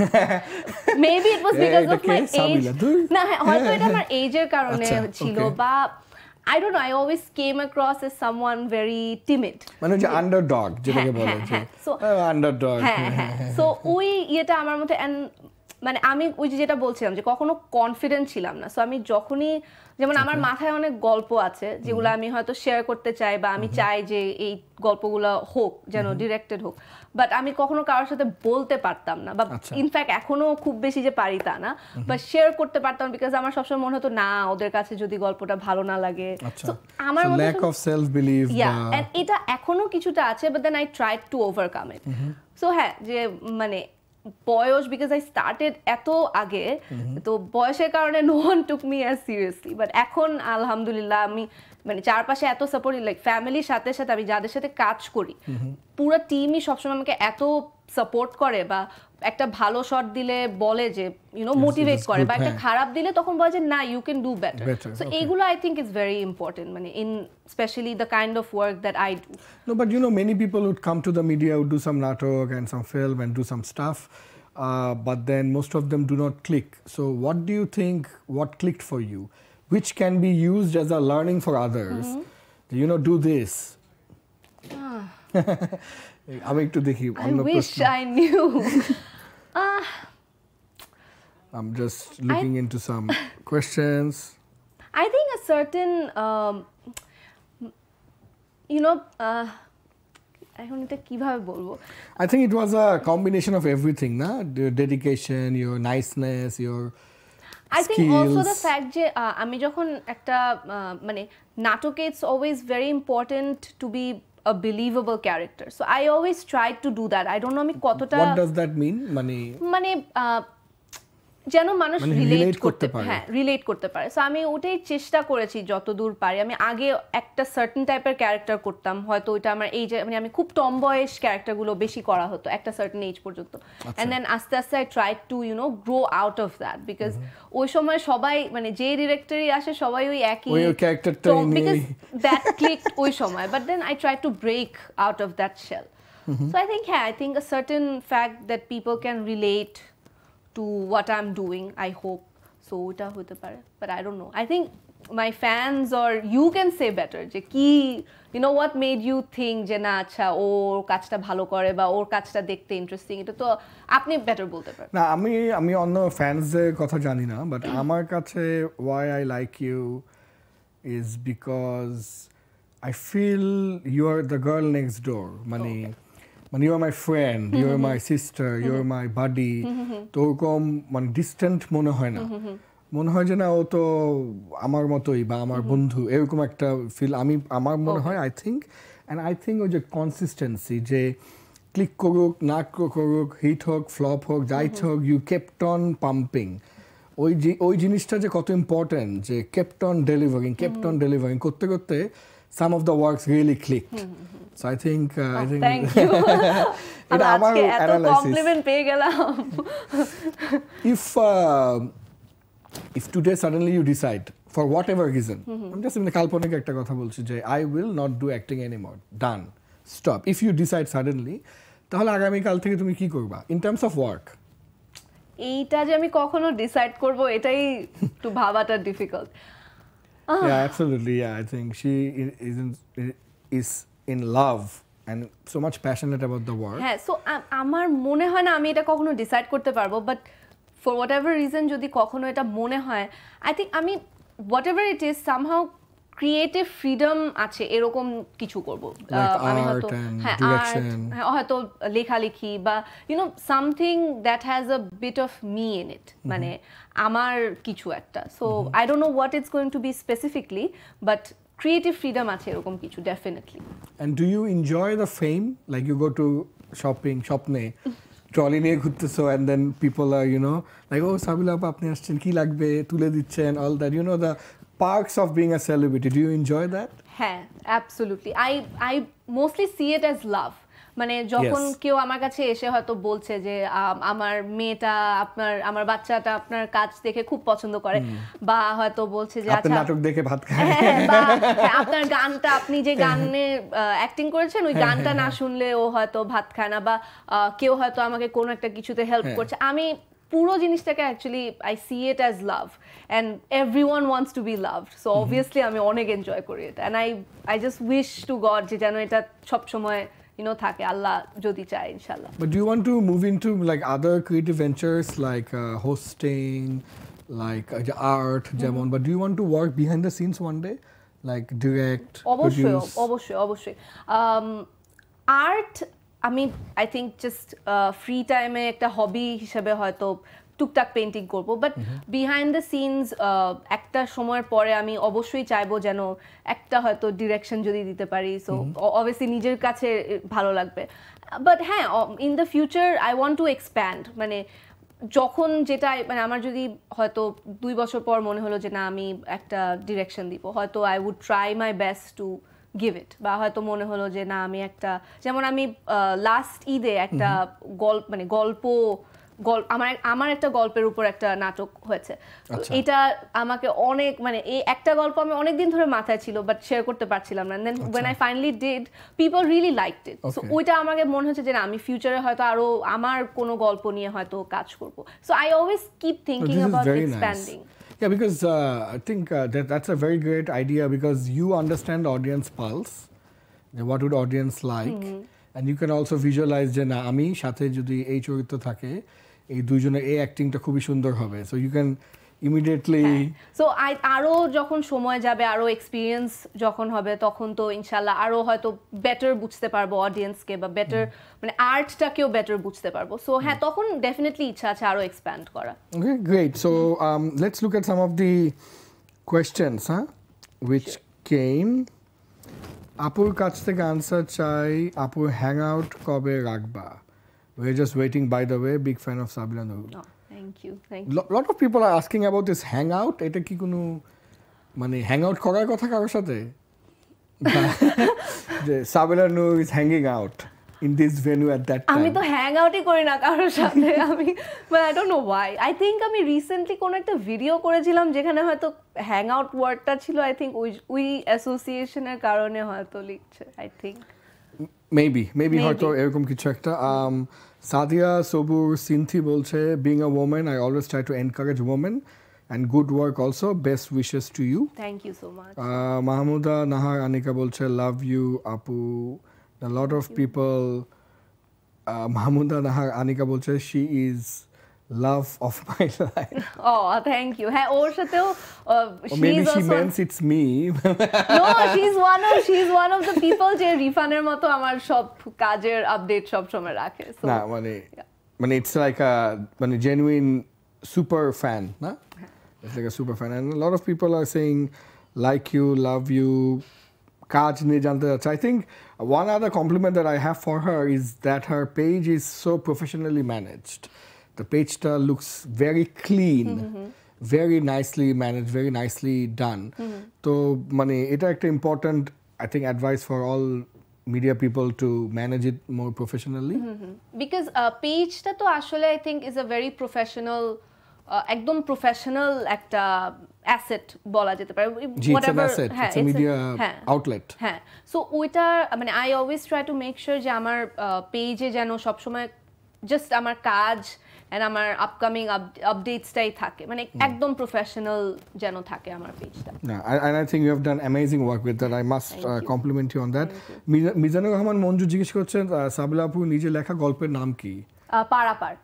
Maybe it was because of my age. না হয়তো এটা আমার এজের কারণে ছিল বা I don't know, I always came across as someone very timid. মানে যে আন্ডারডগ যেটাকে বলে যে আন্ডারডগ সো ওই এটা আমার মধ্যে মানে আমি ওই যেটা বলছিলাম যে কখনো কনফিডেন্ট ছিলাম না। সো আমি যখনই যেমন আমার মাথায় অনেক গল্প আছে যেগুলো আমি হয়তো শেয়ার করতে চাই বা আমি চাই যে এই গল্পগুলো হোক যেন ডিরেক্টেড হোক, বাট আমি কখনো কারোর সাথে বলতে পারতাম না বা ইনফ্যাক্ট এখনো খুব বেশি যে পারি তা না, বাট শেয়ার করতে পারতাম বিকজ আমার সবসময় মনে হতো না ওদের কাছে যদি গল্পটা ভালো না লাগে। সো আমার lack of self believe, and এটা এখনো কিছুটা আছে, but then I tried to overcome it. So হ্যাঁ যে মানে বয়স, বিকজ আই স্টার্টেড এত আগে, তো বয়সের কারণে no one took me as seriously. But এখন আলহামদুলিল্লাহ আমি মানে চারপাশে এত সাপোর্ট, লাইক ফ্যামিলির সাথে সাথে আমি যাদের সাথে কাজ করি পুরো টিমই সবসময় আমাকে এত সাপোর্ট করে বা একটা ভালো শট দিলে বলে যে মোটিভেট করে, বা একটা খারাপ দিলে তখন বলে যে না you can do better. So এইগুলো I think is very important, মানে in specially the kind of work that I do. No, but many people would come to the media, would do some natok and some film and do some stuff, but then most of them do not click. So what do you think, what clicked for you, which can be used as a learning for others? Do this. আমি একটু দেখি I wish I knew. I'm just looking into some questions. I think a certain এখন এটা কিভাবে বলবো, I think it was a combination of everything, na? Your dedication, your niceness, your I think also the fact যে আমি যখন একটা মানে নাটকে it's always very important to be a believable character, so I always try to do that. I don't know আমি কতটা What does that mean? মানে যেন মানুষ রিলেট করতে পারে, হ্যাঁ রিলেট করতে পারে। সো আমি ওটাই চেষ্টা করেছি যতদূর পারি। আমি আগে একটা সার্টেন টাইপের ক্যারেক্টার করতাম, হয়তো ওইটা আমার এই যে মানে আমি খুব টমবয়েশ ক্যারেক্টারগুলো বেশি করা হতো একটা সার্টেন এজ পর্যন্ত, এন্ড দেন আস্তে আস্তে I try to grow out of that, because ওই সময় সবাই মানে যে ডিরেক্টরই আসে সবাই ওই একই ক্যারেক্টারটা বিকজ দ্যাট ক্লিকড ওই সময়, but then I try to break out of that shell. So I think I think a certain fact that people can relate to what I'm doing, I hope so ওটা হতে পারে, but I don't know. I think my fans or you can say better যে কি what made you think যে না আচ্ছা ওর কাজটা ভালো করে বা ওর কাজটা দেখতে ইন্টারেস্টিং, এটা তো আপনি বেটার বলতে পারেন। না আমি অন্য ফ্যান্সদের কথা জানি না, বাট আমার কাছে why I like you is because I feel you are the girl next door, মানে you are my friend, you are my sister, you are my buddy, তো ওরকম মানে ডিস্টেন্ট মনে হয় না, মনে হয় যে না ও তো আমার মতোই বা আমার বন্ধু, এরকম একটা ফিল আমার মনে হয়। আই থিঙ্ক ওই যে কনসিস্টেন্সি, যে ক্লিক করুক না করুক, হিট হোক ফ্লপ হোক যাই হোক, ইউ কেপ্ট অন পাম্পিং, ওই জিনিসটা যে কত ইম্পর্টেন্ট, যে কেপ্ট অন ডেলিভারিং করতে করতে some of the works really clicked. So I think thank you. এটা আমার analysis. Compliment পেয়ে গেলাম। If today suddenly you decide for whatever reason, I'm just কাল্পনিক একটা কথা বলছি যে I will not do acting anymore, done, stop. If you decide suddenly, তাহলে আগামী কাল থেকে তুমি কি করবা in terms of work? এইটা যে আমি কখনো ডিসাইড করব এটাই একটু ভাবাটা difficult. Yeah, absolutely. Yeah, I think she is in love and so much passionate about the work. হ্যাঁ, সো আমার মনে হয় না আমি এটা কখনো ডিসাইড করতে পারবো, but for whatever reason যদি কখনো এটা মনে হয়, আই থিঙ্ক আমি whatever it is somehow creative freedom আছে এরকম কিছু করব। আমি হয়তো হয়তো লেখালেখি বা something that has a bit of me in it, মানে আমার কিছু একটা। So I don't know what it's going to be specifically, but creative freedom আছে এরকম কিছু definitely. And do you enjoy the fame, like you go to Shwapne trolley নিয়ে ঘুরতেছো and then people are like oh Sabila আপনি আসছেন কি লাগবে তুলে দিচ্ছেন, all that, the parts of being a celebrity. Do you enjoy that? হ্যাঁ, absolutely. I mostly see it as love. মানে যখন কেউ আমার কাছে এসে হয়তো বলছে যে আমার মেয়েটা আমার বাচ্চাটা আপনার কাজ দেখে খুব পছন্দ করে, বা হয়তো বলছে যে আচ্ছা নাটক দেখে ভাত খায়, বা আপনার গানটা আপনি যে গানে অ্যাক্টিং করেছেন ওই গানটা না শুনলে ও হয়তো ভাত খায় না, বা কেউ হয়তো আমাকে কোনো একটা কিছুতে হেল্প করছে, আমি পুরো জিনিসটাকে actually I see it as love and everyone wants to be loved, so obviously আমি অনেক এনজয় করি এটা, and I just wish to God যে যেন এটা সবসময় থাকে, আল্লাহ যদি চায় ইনশাআল্লাহ। But do you want to move into like other creative ventures like hosting, like art, যেমন, but do you want to work behind the scenes one day, like direct, produce? অবশ্যই আর্ট আমি আই থিঙ্ক জাস্ট ফ্রি টাইমে একটা হবি হিসেবে হয়তো টুকটাক painting করব, but behind the scenes একটা সময়ের পরে আমি অবশ্যই চাইবো যেন একটা হয়তো ডিরেকশন যদি দিতে পারি, সো অবভিয়াসলি নিজের কাছে ভালো লাগবে, বাট হ্যাঁ in the future I want to expand, মানে যখন যেটা মানে আমার যদি হয়তো 2 বছর পর মনে হলো যে না আমি একটা ডিরেকশন দিব, হয়তো I would try my best to give it, বা হয়তো মনে হলো যে না আমি একটা, যেমন আমি লাস্ট ঈদে একটা গল্প আমার একটা গল্পের উপর একটা নাটক হয়েছে, এটা আমাকে অনেক মানে এই একটা গল্প আমি অনেক দিন ধরে মাথায় ছিল বাট শেয়ার করতে পারছিলাম না, দেন when I finally did people really liked it, so ওইটা আমাকে মনে হচ্ছে যে না আমি ফিউচারে হয়তো আরো আমার কোনো গল্প নিয়ে হয়তো কাজ করব, so I always keep thinking about expanding. Yeah, because I think that's a very great idea, because you understand the audience pulse, what would audience like, and you can also visualize যে না আমি সাথে যদি এই চরিত্র থাকে এই দুইজনের এই অ্যাক্টিংটা খুবই সুন্দর হবে, so you can immediately so আরো যখন সময় যাবে আরো এক্সপেরিয়েন্স যখন হবে তখন তো ইনশাআল্লাহ আরো হয়তো বেটার বুঝতে পারবো অডিয়েন্সকে, বা বেটার মানে আর্টটাকেও বেটার বুঝতে পারবো, সো হ্যাঁ তখন ডেফিনেটলি ইচ্ছা আছে আরো এক্সপ্যান্ড করা। Okay, great. So let's look at some of the questions which came. আপুর কাছ থেকে আনসার চাই, আপুর হ্যাংআউট কবে রাখবা? We're just waiting, by the way. Big fan of Sabila Nur. Oh, thank you. Lot of people are asking about this hangout. এটা কি কোনো মানে হ্যাংআউট করার কথা কারোর সাথে? যে Sabila Nur is hanging out in this venue at that time. আমি তো হ্যাং আউটই করি না কারোর সাথে, আমি but I don't know why. I think আমি রিসেন্টলি কোন একটা ভিডিও করেছিলাম যেখানে হয়তো হ্যাং আউট ওয়ার্ডটা ছিল, আই থিংক ওই অ্যাসোসিয়েশনের কারণে হয়তো লিখছে, আই থিংক maybe হয়তো এরকম কিছু একটা। সাদিয়া সবুর সিনথি বলছে being a woman I always try to encourage women and good work also, best wishes to you. Thank you so much. Mahmuda Nahar Anika bolche love you apu. A lot of people Mahmuda Nahar Anika bolche she is love of my life. Oh, thank you. Hey, or satheo maybe she means it's me. No, she's one of the people je Rifaner moto amar sob kajer update sob shomoy rakhe, so na mane it's like a genuine super fan, na? It's like a super fan, and a lot of people are saying like you, love you, kaj niye jante jacche. I think one other compliment that I have for her is that her page is so professionally managed. The page looks very clean, very nicely managed, very nicely done. So mane eta ekta important I think advice for all media people to manage it more professionally, because page ta to ashole I think is a very professional একদম professional একটা asset বলা যেতে পারে, whatever it's a media outlet, হ্যাঁ, so ওইটা মানে I always try to make sure যে আমার পেজে যেন সবসময় জাস্ট আমার কাজ এন্ড আমার আপকামিং আপডেটসটাই থাকে, মানে একদম প্রফেশনাল যেন থাকে আমার পেজটা। And I think you have done amazing work with that. I must compliment you on that. Mizanur Rahman Manju জিজ্ঞেস করছেন সাবিলা আপু নিজে লেখা গল্পের নাম কি? পারাপার।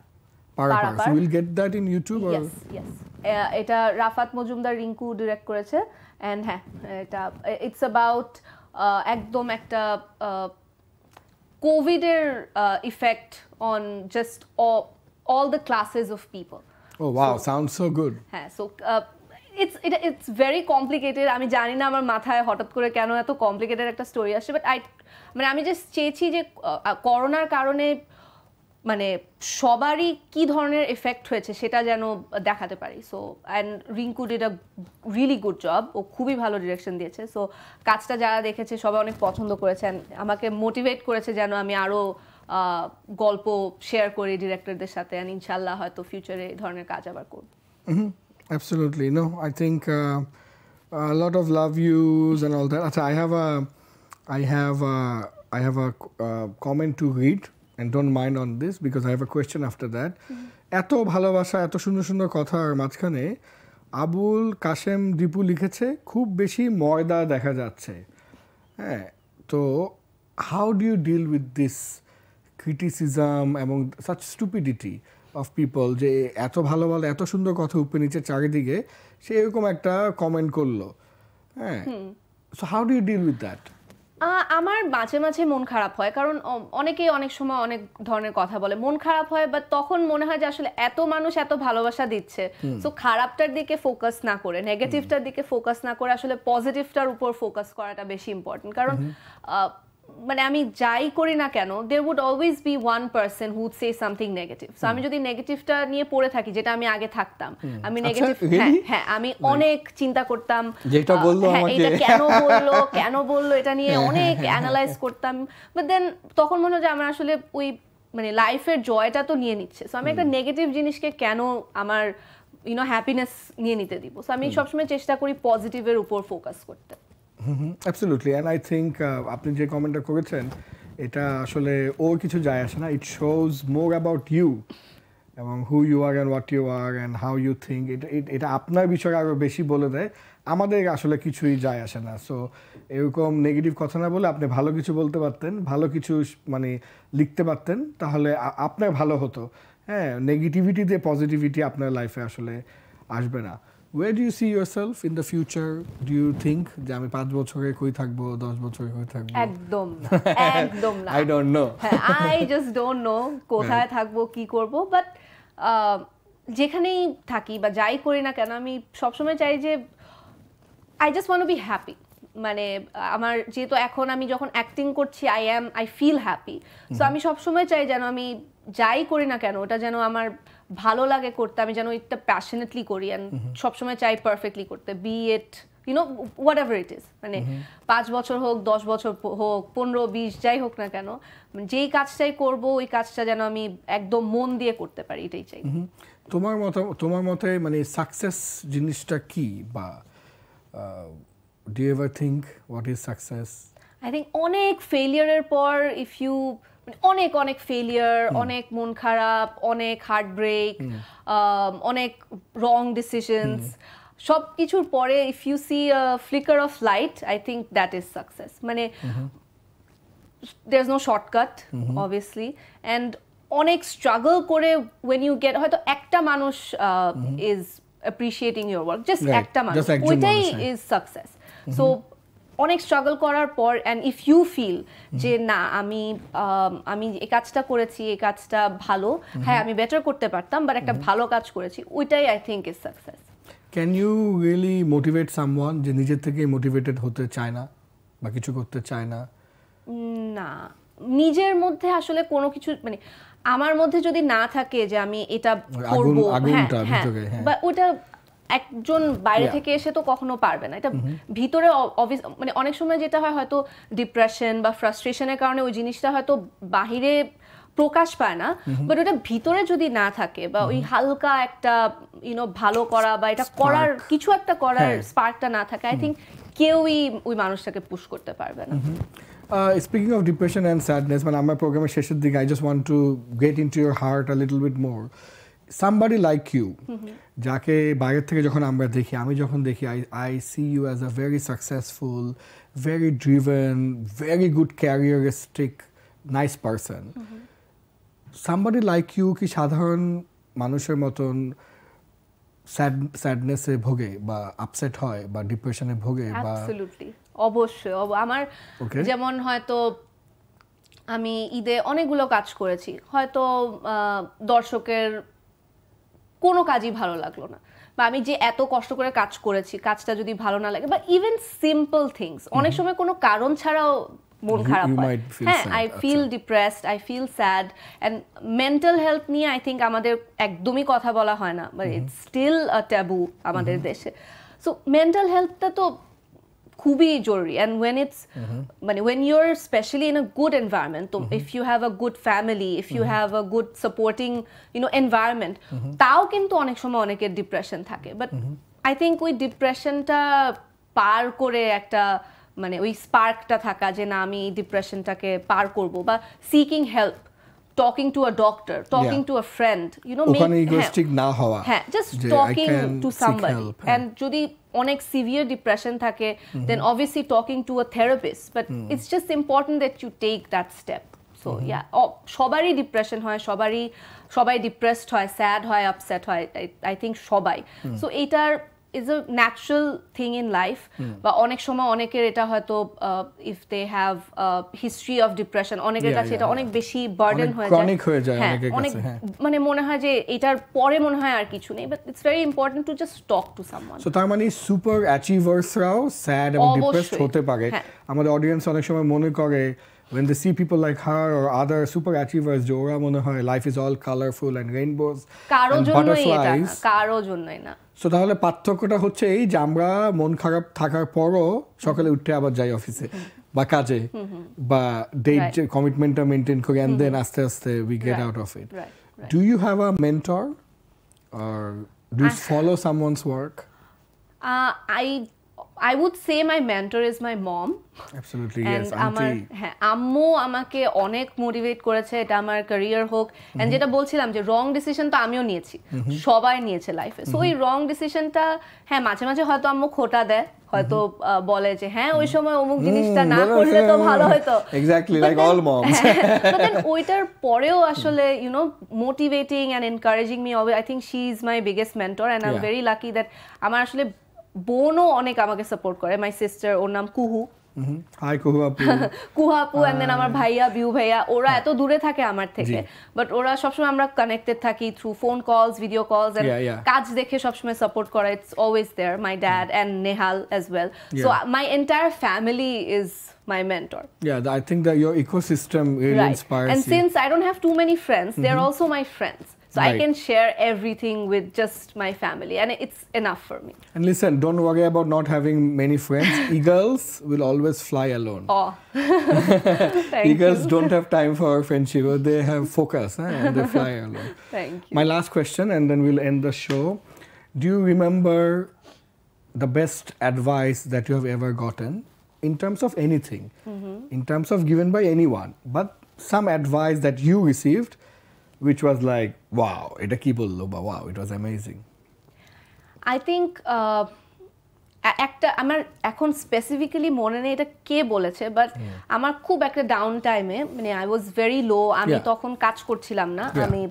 So we'll get that in YouTube or yes এটা রাফাত মজুমদার রিঙ্কু ডিরেক্ট করেছে, এন্ড হ্যাঁ এটা ইটস অ্যাবাউট একদম একটা কোভিড এর effect on just all the classes of people. Oh wow, sounds so good. হ্যাঁ, সো it's very complicated. আমি জানি না আমার মাথায় হঠাৎ করে কেন এত কমপ্লিকেটেড একটা স্টোরি আসে, বাট মানে আমি জাস্ট চেয়েছি যে করোনার কারণে মানে সবারই কি ধরনের এফেক্ট হয়েছে সেটা যেন দেখাতে পারি। So and Rinku did a really good job, ও খুবই ভালো ডিরেকশন দিয়েছে। সো কাজটা যারা দেখেছে সবাই অনেক পছন্দ করেছেন, আমাকে মোটিভেট করেছে যেন আমি আরও গল্প শেয়ার করি ডিরেক্টরদের সাথে, অ্যান্ড ইনশাল্লাহ হয়তো ফিউচারে এই ধরনের কাজ আবার করব। Absolutely. No, I think a lot of love views and all that. Achha, I have a comment to read, and don't mind on this because I have a question after that. এত ভালোবাসা, এত সুন্দর সুন্দর কথার মাঝখানে আবুল কাশেম দীপু লিখেছে খুব বেশি ময়দা দেখা যাচ্ছে। হ্যাঁ, তো how do you deal with this criticism এবং such stupidity of people যে এত ভালো ভালো এত সুন্দর কথা উপরে নিচে চারিদিকে সে এরকম একটা কমেন্ট করলো? হ্যাঁ, so how do you deal with that? আমার মাঝে মাঝে মন খারাপ হয়, কারণ অনেকেই অনেক সময় অনেক ধরনের কথা বলে, মন খারাপ হয়, বাট তখন মনে হয় যে আসলে এত মানুষ এত ভালোবাসা দিচ্ছে, সো খারাপটার দিকে ফোকাস না করে, নেগেটিভটার দিকে ফোকাস না করে আসলে পজিটিভটার উপর ফোকাস করাটা বেশি ইম্পর্টেন্ট। কারণ মানে আমি যাই করি না কেন, there would always be one person who would say something negative. So আমি যদি নেগেটিভটা নিয়ে পড়ে থাকি, যেটা আমি আগে থাকতাম, আমি নেগেটিভ, হ্যাঁ আমি অনেক চিন্তা করতাম, যেটা বললো এটা কেন বললো এটা নিয়ে অনেক অ্যানালাইজ করতাম, বাট দেন তখন মনে হয় যে আমার আসলে ওই মানে লাইফের জয়টা তো নিয়ে নিচ্ছে, সো আমি একটা নেগেটিভ জিনিসকে কেন আমার হ্যাপিনেস নিয়ে নিতে দিব। সো আমি সবসময় চেষ্টা করি পজিটিভের উপর ফোকাস করতে। Absolutely, and I think আপনি যে কমেন্টটা করেছেন এটা আসলে ওর কিছু যায় আসে না, it shows more about you এবং who you are and what you are and how you think. এটা আপনার বিষয়ে আরও বেশি বলে দেয়, আমাদের আসলে কিছুই যায় আসে না। সো এরকম নেগেটিভ কথা না বলে আপনি ভালো কিছু বলতে পারতেন, ভালো কিছু মানে লিখতে পারতেন, তাহলে আপনার ভালো হতো। হ্যাঁ, নেগেটিভিটি দিয়ে পজিটিভিটি আপনার লাইফে আসলে আসবে না। Where do you see yourself in the future? Do you think যে আমি 5 বছরে কই থাকবো, 10 বছরে কই থাকবো? একদম না। I don't know. I just don't know কোথায় থাকবো, কি করব, বাট যেখানেই থাকি বা যাই করি না কেন আমি সবসময় চাই যে I just want to be happy. মানে আমার যেহেতু এখন আমি যখন অ্যাক্টিং করছি I feel happy. সো আমি সবসময় চাই যেন আমি যাই করি না কেন ওটা যেন আমার ভালো লাগে করতে, আমি যেন এটা প্যাশনেটলি করি, অ্যান্ড সবসময় চাই পারফেক্টলি করতে, be it whatever it is, মানে 5 বছর হোক, 10 বছর হোক, 15-20 যাই হোক না কেন, যেই কাজটাই করব ওই কাজটা যেন আমি একদম মন দিয়ে করতে পারি, এটাই চাই। তোমার মতে মানে সাকসেস জিনিসটা কি, বা do you ever think what is success? I think অনেক ফেলিয়ারের পর ইফ ইউ অনেক ফেলিয়ার, অনেক মন খারাপ, অনেক হার্টব্রেক, অনেক রং ডিসিশনস, সব কিছুর পরে if you see a flicker of light, I think that is success. মানে there is no shortcut obviously, and অনেক স্ট্রাগল করে when you get, হয়তো একটা মানুষ is appreciating your work, just একটা মানুষ, ওইটাই ইজ সাকসেস। সো অনেক স্ট্রাগল করার পর অ্যান্ড ইফ ইউ ফিল যে না আমি এই কাজটা করেছি, এই কাজটা ভালো, হ্যাঁ আমি বেটার করতে পারতাম, বাট একটা ভালো কাজ করেছি, ওইটাই I think is success. Can you really motivate someone যে নিজের থেকে মোটিভেটেড হতে চায় না বা কিছু করতে চায় না? না, নিজের মধ্যে আসলে কোনো কিছু মানে আমার মধ্যে যদি না থাকে যে আমি এটা করবো, হ্যাঁ, বা ওটা একজন বাইরে থেকে এসে তো কখনো পারবে না, এটা ভিতরে মানে অনেক সময় যেটা হয় হয়তো ডিপ্রেশন বা ফ্রাস্ট্রেশনের কারণে ওই জিনিসটা হয়তো বাহিরে প্রকাশ পায় না, বাট ওটা ভিতরে যদি না থাকে বা ওই হালকা একটা ভালো করা বা এটা করার কিছু একটা করার স্পার্কটা না থাকে, আই থিঙ্ক কেউই ওই মানুষটাকে পুশ করতে পারবে না। Speaking of depression and sadness, মানে আমার প্রোগ্রামের শেষের দিকে I just want to get into your heart a little bit more. Somebody like you, যাকে বাইরে থেকে যখন আমরা দেখি, আমি যখন দেখি, I see you as a very successful, very driven, very good careeristic, nice person. Somebody like you কি সাধারণ মানুষের মতন স্যাডনেসে ভোগে বা আপসেট হয় বা ডিপ্রেশনে ভোগে? বা অ্যাবসলিউটলি, অবশ্যই। আমার যেমন হয়তো আমি ঈদে অনেকগুলো কাজ করেছি, হয়তো দর্শকের কোনো কাজই ভালো লাগলো না, বা আমি যে এত কষ্ট করে কাজ করেছি কাজটা যদি ভালো না লাগে, বা ইভেন সিম্পল থিংস অনেক সময় কোনো কারণ ছাড়াও মন খারাপ হয় হ্যাঁ I feel depressed I feel sad and mental health নিয়ে আই থিঙ্ক আমাদের একদমই কথা বলা হয় না but it's still a taboo আমাদের দেশে সো মেন্টাল হেলথটা তো খুবই জরুরি অ্যান্ড ওয়েন ইটস মানে when you are specially in a good environment তো if you have a good family if you have a good supporting environment তাও কিন্তু অনেক সময় অনেকের ডিপ্রেশন থাকে বাট আই থিঙ্ক ওই ডিপ্রেশনটা পার করে একটা মানে ওই স্পার্কটা থাকা যে না আমি এই ডিপ্রেশনটাকে পার করব বা seeking help talking to a doctor talking to a friend ওখানে ইগোইস্টিক না হওয়া হ্যাঁ just talking to somebody and যদি অনেক সিভিয়ার ডিপ্রেশন থাকে then obviously talking to a therapist but it's just important that you take that step so yeah সবারই depression হয় সবাই ডিপ্রেসড হয় স্যাড হয় আপসেট হয় I think সবাই so এটার is a natural thing in life বা অনেক সময় অনেকের এটা হয়তো if they have a history of depression অনেকের কাছে এটা অনেক বেশি বার্ডেন হয়ে যায় ক্রনিক হয়ে যায় অনেকের কাছে মানে মনে হয় যে এটার পরে মনে হয় আর কিছু নেই but it's very important to just talk to someone so তার মানে সুপার অ্যাচিভার্সরাও স্যাড এবং ডিপ্রেসড হতে পারে আমাদের অডিয়েন্স অনেক সময় মনে করে when they see people like her or other super achievers জোরা মনে হয় life is all colorful and rainbows কারোর জন্যই এটা না কারোর জন্যই না সো তাহলে পার্থক্যটা হচ্ছে এই যে আমরা মন খারাপ থাকার পরও সকালে উঠে আবার যাই অফিসে বা কাজে বা ডেট কমিটমেন্টটা মেনটেন করি and then আস্তে আস্তে we get out of it do you have a mentor or do you follow someone's work I would say my mentor is my mom. Absolutely, yes. Auntie. আম্মু আমাকে অনেক motivate করেছে এটা আমার career হোক and যেটা বলছিলাম যে রং ডিসিশন তো আমিও নিয়েছি সবাই নিয়েছে লাইফে সো এই রং ডিসিশনটা হ্যাঁ মাঝে মাঝে হয়তো আম্মু খোটা দেয় হয়তো বলে যে হ্যাঁ ওই সময় অমুক জিনিসটা না করলে তো ভালো হতো exactly like all moms but then ওইটার পরেও আসলে motivating and encouraging me I think she is my biggest mentor and I am very lucky that আমার আসলে বোনও অনেক আমাকে সাপোর্ট করে মাই সিস্টার ওর নাম কুহু হাই কুহু আপু কুহু আপু এন্ড দেন আমার ভাইয়া বিউ ভাইয়া ওরা এত দূরে থাকে আমার থেকে বাট ওরা সবসময় আমরা কানেক্টেড থাকি through phone calls video calls and কাজ দেখে সবসময় সাপোর্ট করে it's always there my dad and Nehal as well so my entire family is my mentor I think that your ecosystem really inspires you and since I don't have too many friends they're also my friends so I can share everything with just my family and it's enough for me and listen don't worry about not having many friends eagles will always fly alone eagles don't have time for friendship they have focus and they fly alone thank you my last question and then we'll end the show do you remember the best advice that you have ever gotten in terms of anything in terms of given by anyone but some advice that you received which was like wow eta ki bollo ba wow it was amazing I think একটা আমার এখন specifically মনে নেই এটা কে বলেছে but আমার খুব একটা ডাউন টাইমে মানে আই ওয়াজ ভেরি লো আমি তখন কাজ করছিলাম না আমি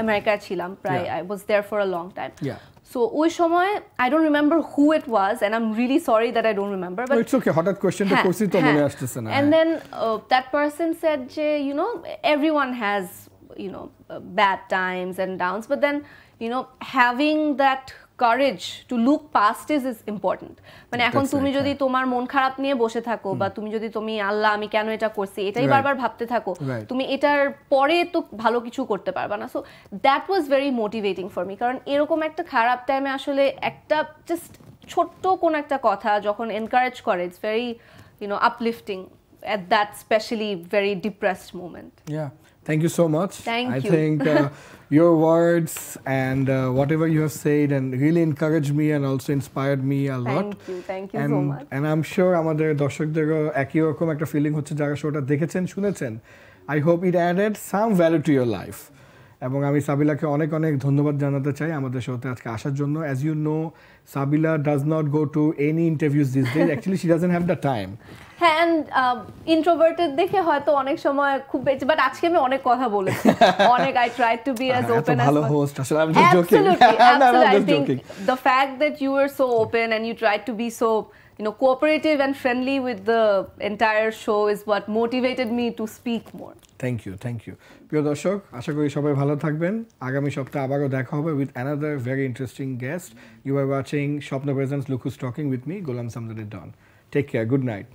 আমেরিকায় ছিলাম প্রায় I was there for a long time So ওই সময় I don't remember who it was and I'm really sorry that I don't remember but it's okay হঠাৎ কোশ্চেনটা করছি তো মনে আসছে না and then that person said যে everyone has bad times and downs but then having that courage to look past is important মানে এখন তুমি যদি তোমার মন খারাপ নিয়ে বসে থাকো বা তুমি আল্লাহ আমি কেন এটা করছি এটাই বারবার ভাবতে থাকো তুমি এটার পরে তো ভালো কিছু করতে পারবা না so that was very motivating for me কারণ এরকম একটা খারাপ টাইমে আসলে একটা জাস্ট ছোট্ট কোন একটা কথা যখন এনকারেজ করে it's very uplifting at that especially very depressed moment thank you so much I think your words and whatever you have said and really encouraged me and also inspired me a lot thank you so much and I'm sure আমাদের দর্শকদেরও একই রকম একটা feeling হচ্ছে যারা শোটা দেখেছেন শুনেছেন I hope it added some value to your life এবং আমি সাবিলাকে অনেক অনেক ধন্যবাদ জানাতে চাই আমাদের শোতে আজকে আসার জন্য as you know Sabila does not go to any interviews these days actually she doesn't have the time and introverted দেখে হয়তো অনেক সময় খুব বেশি বাট আজকে আমি অনেক কথা বলেছি অনেক I tried to be as open as ভালো হোস্ট আসলে I'm just joking absolutely I think the fact that you were so open and you tried to be so cooperative and friendly with the entire show is what motivated me to speak more thank you প্রিয় দর্শক আশা করি সবাই ভালো থাকবেন আগামী সপ্তাহে আবারো দেখা হবে with another very interesting guest you are watching Shwapno Presents Look Who's Talking with me Ghulam Sumdany Don take care good night